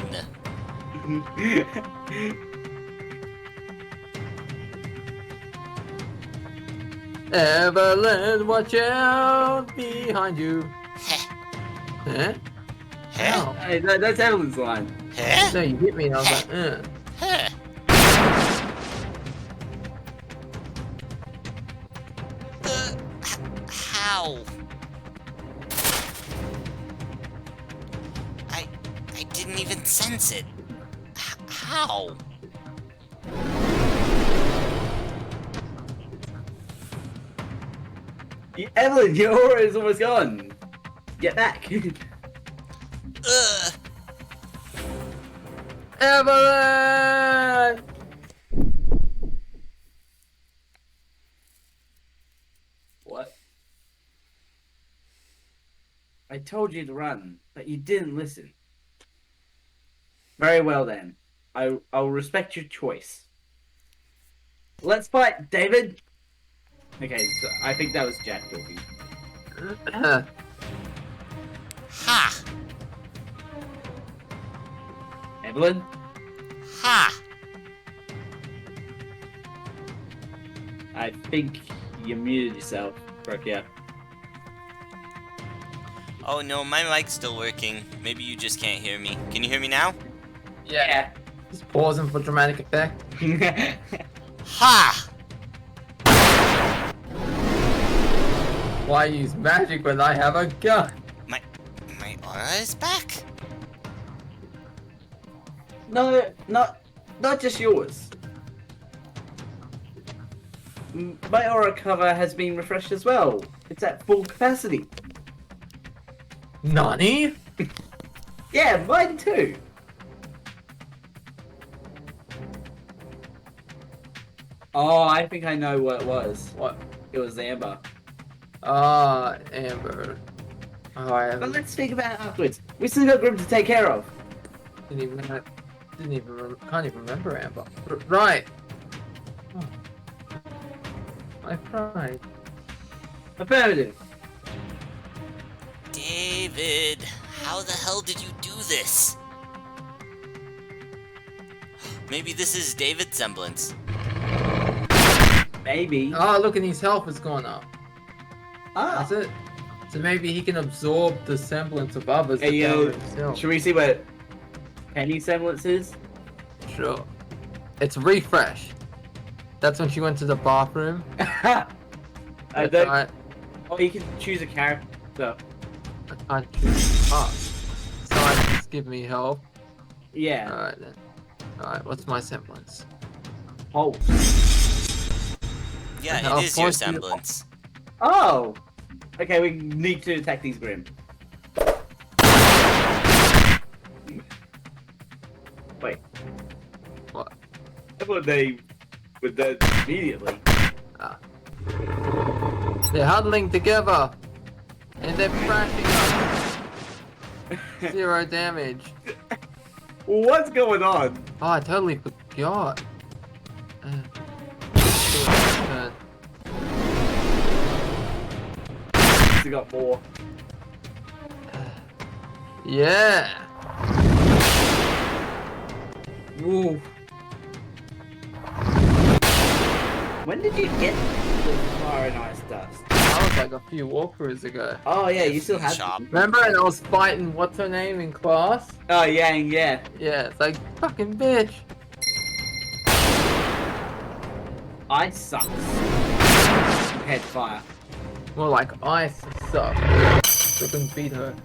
Evelyn, watch out behind you. Heh. Huh? Heh? Ow. Hey, that's Evelyn's line. Heh? No, you hit me and I was like, Heh? How? I didn't even sense it. How? Evelyn, your aura is almost gone. Get back. Ugh. Evelyn! What? I told you to run, but you didn't listen. Very well then. I'll respect your choice. Let's fight, David. Okay, so I think that was Jack talking. Ha! Evelyn? Ha! I think you muted yourself, Brokia. Oh no, my mic's still working. Maybe you just can't hear me. Can you hear me now? Yeah. Just pausing for dramatic effect. Ha! Why use magic when I have a gun? My aura is back? No, not just yours. My aura cover has been refreshed as well. It's at full capacity. Nani? Yeah, mine too. Oh, I think I know what it was. What? It was Amber. Ah, Amber. Oh, I But let's speak about it afterwards. We still got Grim to take care of. can't even remember Amber. Right. Oh. My pride. Affirmative. David, how the hell did you do this? Maybe this is David's semblance. Maybe. Oh, look, and his health has gone up. Ah. That's it. So maybe he can absorb the semblance of others. Hey, to yo, power himself. should we see what Penny's semblance is? Sure. It's refresh. That's when she went to the bathroom. I That's don't. right. Oh, you can choose a character. I can't choose. Ah. So just give me health. Yeah. Alright then. Alright, what's my semblance? Oh. Yeah, I'll it is your force you- semblance. Oh. Okay, we need to attack these Grim. Wait. What? I thought they would dead immediately. They're huddling together. And they're crashing up. 0 damage. What's going on? Oh, I totally forgot. We got more. Yeah. Ooh. When did you get the fire and ice dust? That was like a few walkthroughs ago. Oh yeah, you still have Shop. them. Remember, and I was fighting what's her name in class? Oh Yang, yeah. Yeah, it's like fucking bitch. Ice sucks. Compared to fire. More like ice sucks. So I couldn't beat her.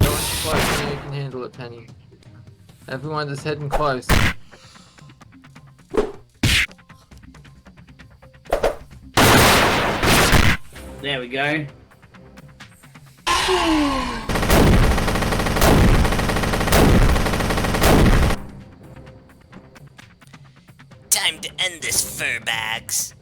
Go in close and you can handle it, Penny. Everyone just heading close. There we go. Time to end this, fur bags.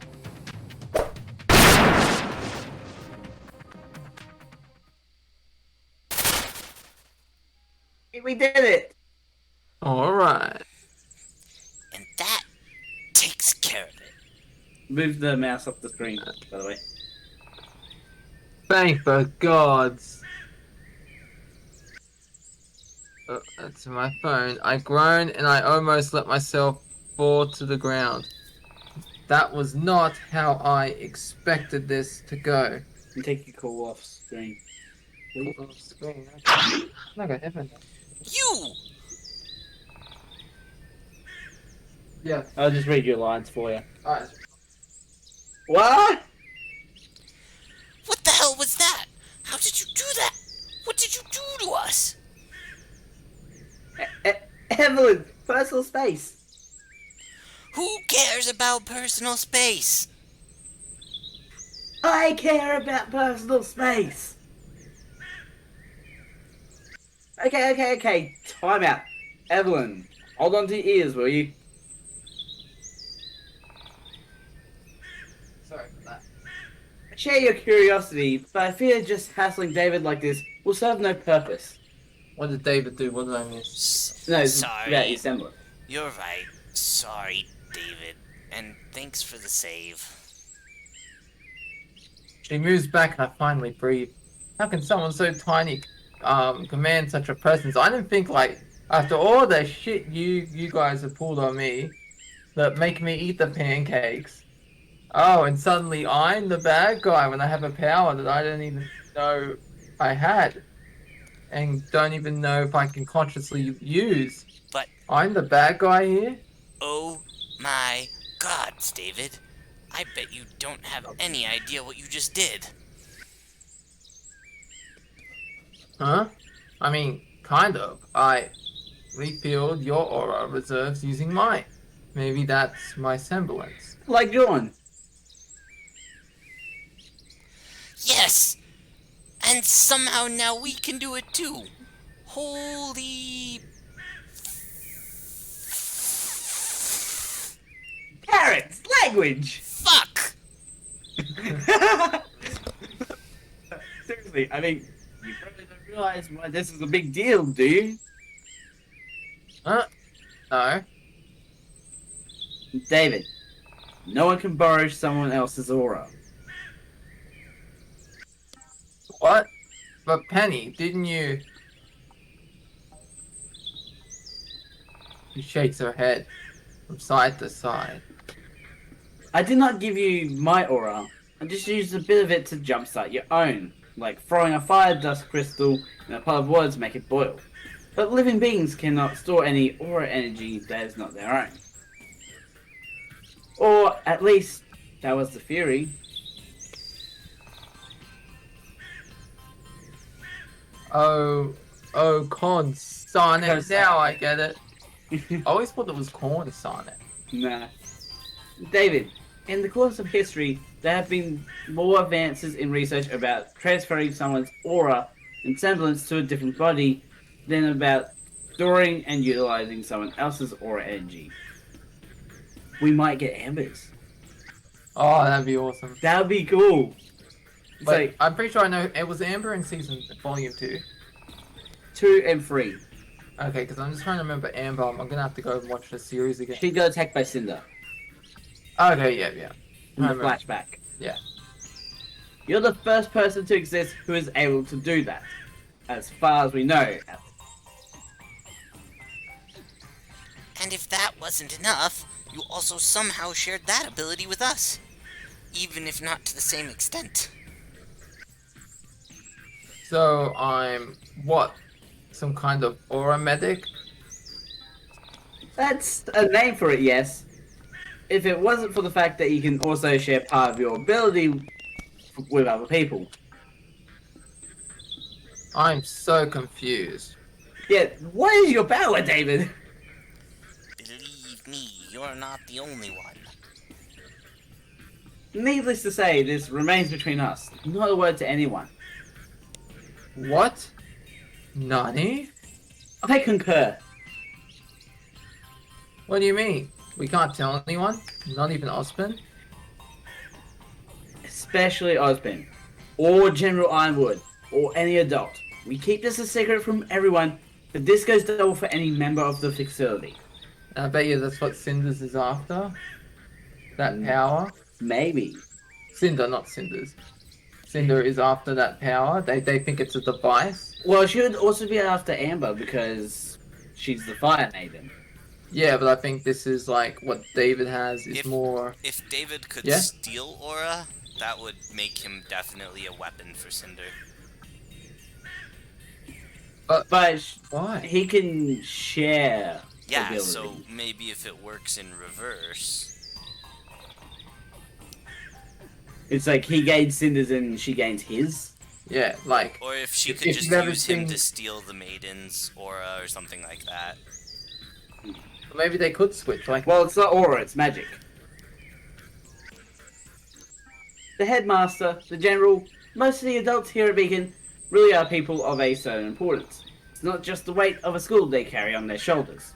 We did it! Alright. And that Move the mouse off the screen, by the way. Thank the gods. Oh, that's my phone. I groaned and I almost let myself fall to the ground. That was not how I expected this to go. And take your call off screen. Please. Off screen. Okay. Like I haven't. You! Yeah. I'll just read your lines for you. Alright. What? What the hell was that? How did you do that? What did you do to us? Evelyn, personal space. Who cares about personal space? I care about personal space. Okay. Time out. Evelyn, hold on to your ears, will you? Sorry for that. I share your curiosity, but I fear just hassling David like this will serve no purpose. What did David do? What did I miss? No, it's Sorry. about your semblance. You're right. Sorry, David. And thanks for the save. She moves back and I finally breathe. How can someone so tiny command such a presence? I didn't think, like, after all the shit you guys have pulled on me that make me eat the pancakes. Oh, and suddenly I'm the bad guy when I have a power that I don't even know I had. And don't even know if I can consciously use. But I'm the bad guy here? oh my gods, David. I bet you don't have any idea what you just did. Huh? I mean, kind of. I refilled your aura reserves using mine. Maybe that's my semblance. Like John. Yes! And somehow now we can do it too. Holy... Parents, language! fuck! Seriously, I mean, you probably don't realize why this is a big deal, do you? Huh? No. David, no one can borrow someone else's aura. What? But Penny, didn't you... She shakes her head from side to side. I did not give you my aura. I just used a bit of it to jumpstart your own, like throwing a fire dust crystal in a pot of water to make it boil. But living beings cannot store any aura energy that is not their own. Or, at least, that was the theory. Corn Sonic. Corn Now I get it. I always thought it was Corn Sonic. Nah. David, in the course of history, there have been more advances in research about transferring someone's aura and semblance to a different body than about storing and utilizing someone else's aura energy. We might get ambers. Oh, that'd be awesome. That would be cool. But So, I'm pretty sure I know it was Amber in volume 2. 2 and 3. Okay, because I'm just trying to remember Amber. I'm gonna have to go and watch the series again. She got attacked by Cinder Okay, yeah. in I the remember. flashback. Yeah. You're the first person to exist who is able to do that. As far as we know. And if that wasn't enough, you also somehow shared that ability with us. Even if not to the same extent. So I'm what? Some kind of aura medic? That's a name for it, yes. If it wasn't for the fact that you can also share part of your ability with other people. I'm so confused. Yeah, what is your power, David? Believe me, you're not the only one. Needless to say, this remains between us. Not a word to anyone. What? Nani? I concur. What do you mean? We can't tell anyone? Not even Osmond? Especially Osborne. Or General Ironwood. Or any adult. We keep this a secret from everyone, but this goes double for any member of the facility. And I bet you that's what Cinders is after? That power? Maybe. Cinder, not Cinders. Cinder is after that power. They think it's a device. Well, she would also be after Amber because she's the Fire Maiden. Yeah, but I think this is like what David has is more. If David could Yeah? steal aura, that would make him definitely a weapon for Cinder. But Why? he can share. Yeah, ability. so maybe if it works in reverse. It's like he gains Cinders and she gains his. Yeah, like Or if she If- could if just you've ever use him seen- to steal the maiden's aura or something like that. maybe they could switch. Like, Well, it's not aura, it's magic. The headmaster, the general, most of the adults here at Beacon really are people of a certain importance. It's not just the weight of a school they carry on their shoulders.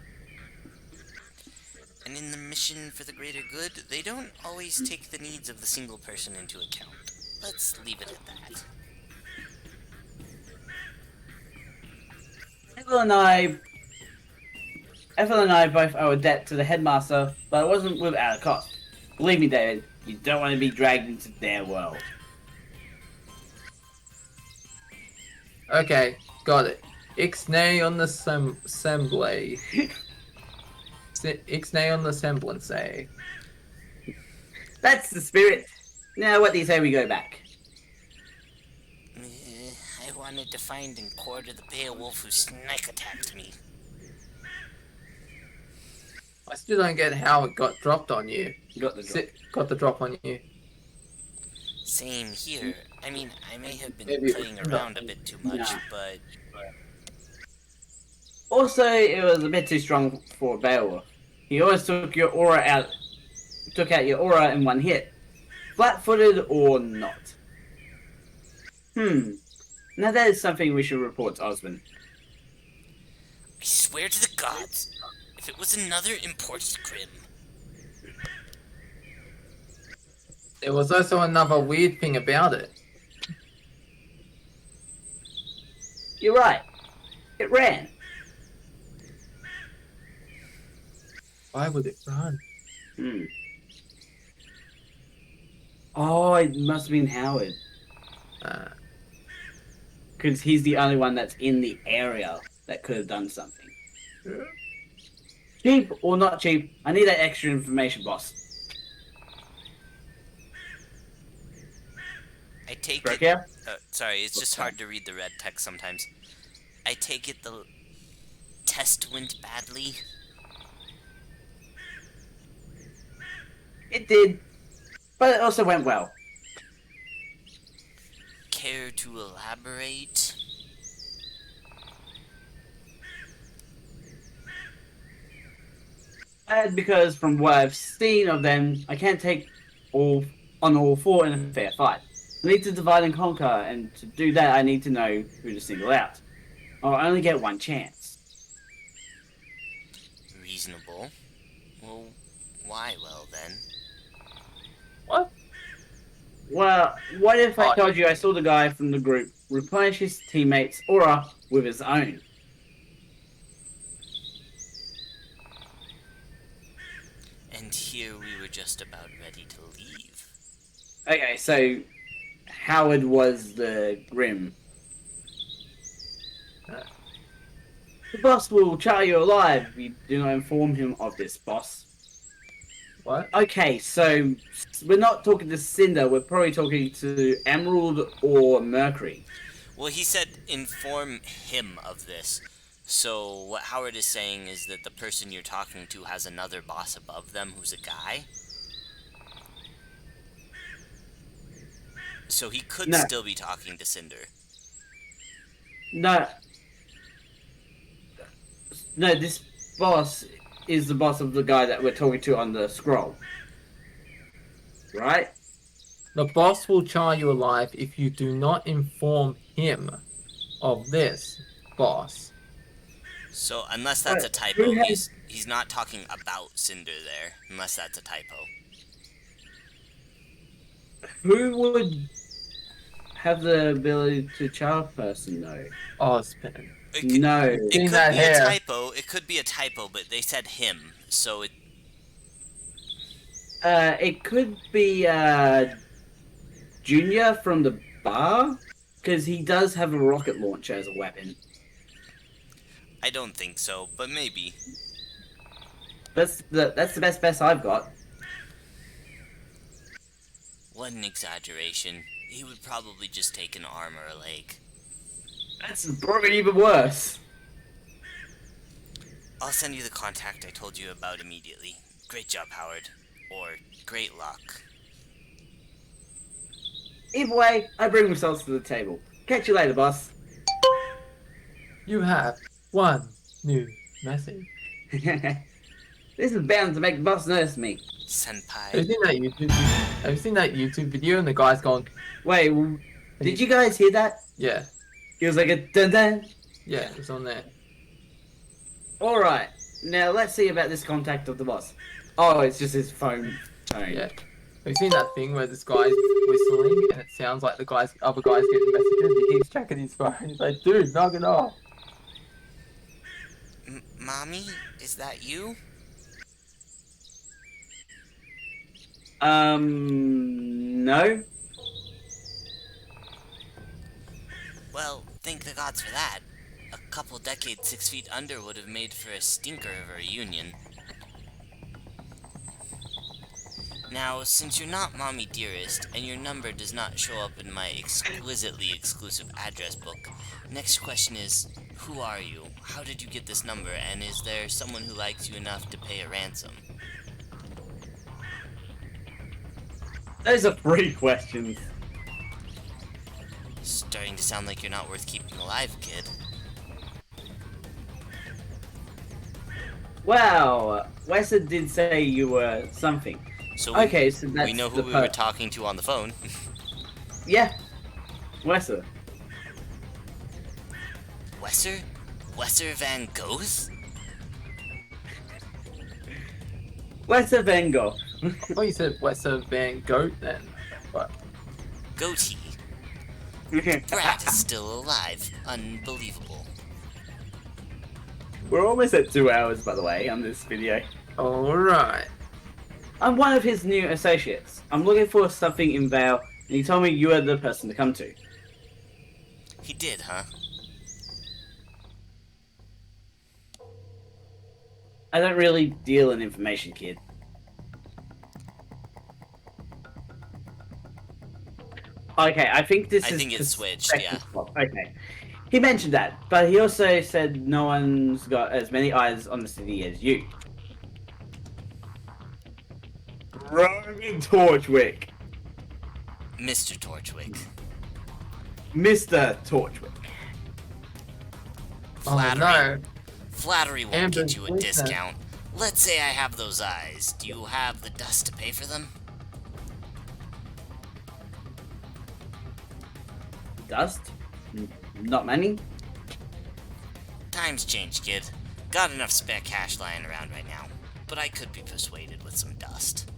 And in the mission for the greater good, they don't always take the needs of the single person into account. Let's leave it at that. Ethel and I both owe a debt to the headmaster, but it wasn't without a cost. Believe me, David, you don't want to be dragged into their world. okay, got it. Ixnay on the assembly. Ixnay on the semblance. That's the spirit. Now, what do you say we go back? I wanted to find and quarter the Beowulf who snake attacked me. I still don't get how it got dropped on you. Got the drop. Got the drop on you. Same here. I mean, I may have been Maybe- playing around a bit too much, Nah. but Also, it was a bit too strong for Beowulf. He always took your aura out. Took out your aura in one hit. Flat-footed or not. Now that is something we should report to Osmond. I swear to the gods, if it was another imported Grim, There was also another weird thing about it. You're right. It ran. Why would it run? Oh, it must have been Howard. Because he's the only one that's in the area that could have done something. Cheap or not cheap, I need that extra information, boss. I take Broke it. out? Sorry, it's just hard to read the red text sometimes. I take it the test went badly. It did. But it also went well. Care to elaborate? Because from what I've seen of them, I can't take all four in a fair fight. I need to divide and conquer, and to do that, I need to know who to single out. I'll only get one chance. Reasonable. Well, why well then? What? Well, what if I Oh. told you I saw the guy from the group replenish his teammates' aura with his own? And here we were just about ready to leave. Okay, so Howard was the Grim. The boss will char you alive if you do not inform him of this, boss. What? Okay, so we're not talking to Cinder, we're probably talking to Emerald or Mercury. Well, he said inform him of this. So what Howard is saying is that the person you're talking to has another boss above them who's a guy. So he could No. still be talking to Cinder. No. No, this boss is the boss of the guy that we're talking to on the scroll. Right? The boss will char you alive if you do not inform him of this, boss. So unless that's a typo, who has- he's not talking about Cinder there. Unless that's a typo. Who would have the ability to char a person, though? Osmond. It could, No. it Seen could that be hair. a typo. It could be a typo, but they said him, so it. It could be Junior from the bar, because he does have a rocket launcher as a weapon. I don't think so, but maybe. That's the best I've got. What an exaggeration. He would probably just take an arm or a leg. That's probably even worse. I'll send you the contact I told you about immediately. Great job, Howard. Or, great luck. Either way, I bring results to the table. Catch you later, boss. You have one new message. This is bound to make boss nurse me. Have you Senpai. seen that YouTube? Have you seen that YouTube video and the guy's gone? Wait, did you guys hear that? Yeah, He was like a dun dun. yeah, it's on there. Alright, now let's see about this contact of the boss. Oh, it's just his phone tone. Yeah. Have you seen that thing where this guy's whistling and it sounds like the other guy's getting messages? He keeps checking his phone. He's like, dude, knock it off. Mommy? Is that you? No? Well, thank the gods for that. A couple decades 6 feet under would have made for a stinker of a reunion. Now, since you're not Mommy Dearest, and your number does not show up in my exquisitely exclusive address book, next question is, who are you? How did you get this number, and is there someone who likes you enough to pay a ransom? Those are 3 questions. Starting to sound like you're not worth keeping alive, kid. Wow, Wessa did say you were something. So Okay, so that's we know who the we were per- talking to on the phone. Yeah, Wessa. Wesser? Wesser Van Goth? Wessa Van Gogh. I thought you said Wessa Van Goat then. But Goatee. Brat is still alive. Unbelievable. We're almost at 2 hours, by the way, on this video. alright. I'm one of his new associates. I'm looking for something in Vale, and he told me you are the person to come to. He did, huh? I don't really deal in information, kid. Okay, I think this I is... think it's switched, yeah. perspective. Okay. He mentioned that, but he also said no one's got as many eyes on the city as you. Roman Torchwick. Mr. Torchwick. Mr. Torchwick. Flattery. Oh no. Flattery won't Amber, get you a wait a discount. Let's say I have those eyes. Do you have the dust to pay for them? Dust? Not many? Times change, kid. Got enough spare cash lying around right now. But I could be persuaded with some dust.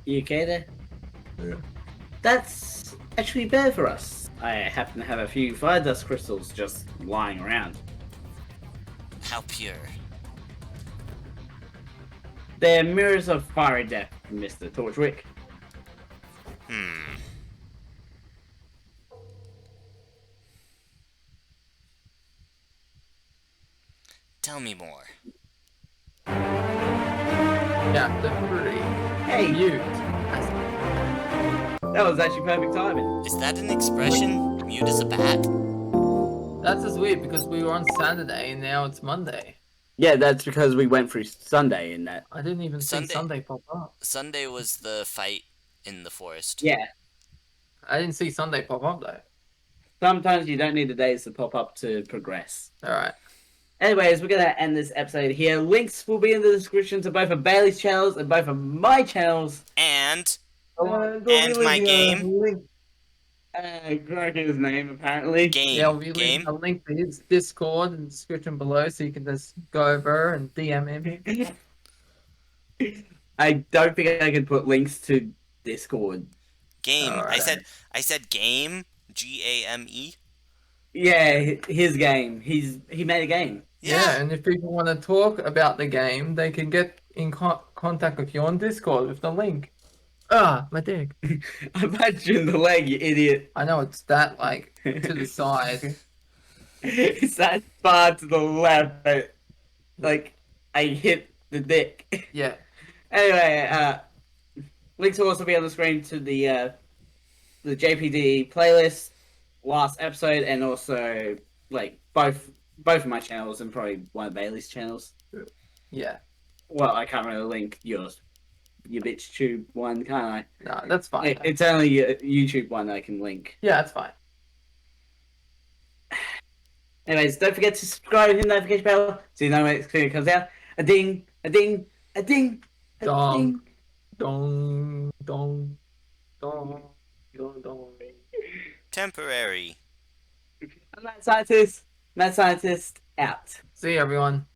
You okay there? Yeah. That's actually better for us. I happen to have a few fire dust crystals just lying around. How pure. They're mirrors of fiery death, Mr. Torchwick. Tell me more. Chapter 3. Hey, Mute. that was actually perfect timing. Is that an expression? Mute as a bat? That's just weird because we were on Saturday and now it's Monday. Yeah, that's because we went through Sunday in that. I didn't even see Sunday. Sunday pop up. Sunday was the fight in the forest. Yeah, I didn't see Sunday pop up though. sometimes you don't need the days to pop up to progress. Alright. Anyways, we're gonna end this episode here. Links will be in the description to both of Bailey's channels and both of my channels. And And my game. Cracking his name apparently. game. Yeah, we game. leave a link to his Discord in the description below so you can just go over and DM him. I don't think I can put links to Discord. Game. Alright. I said game. Game. Yeah, his game. He made a game. Yeah, and if people want to talk about the game, they can get in contact with you on Discord with the link. Ah, my dick. Imagine the leg, you idiot. I know it's that like to the side. It's that far to the left that, like, I hit the dick. Yeah. Anyway, links will also be on the screen to the JPDE playlist, last episode, and also like both of my channels and probably one of Bailey's channels. Yeah. Well, I can't really link your bitch tube one, can I? No, that's fine. It's only your YouTube one I can link. Yeah, that's fine. Anyways, don't forget to subscribe and hit the notification bell so you know when it comes out. A ding, a ding, a ding, a Dong. ding. Dong, dong, dong, dong, dong. Temporary. I'm Mad Scientist. Mad Scientist out. See you, everyone.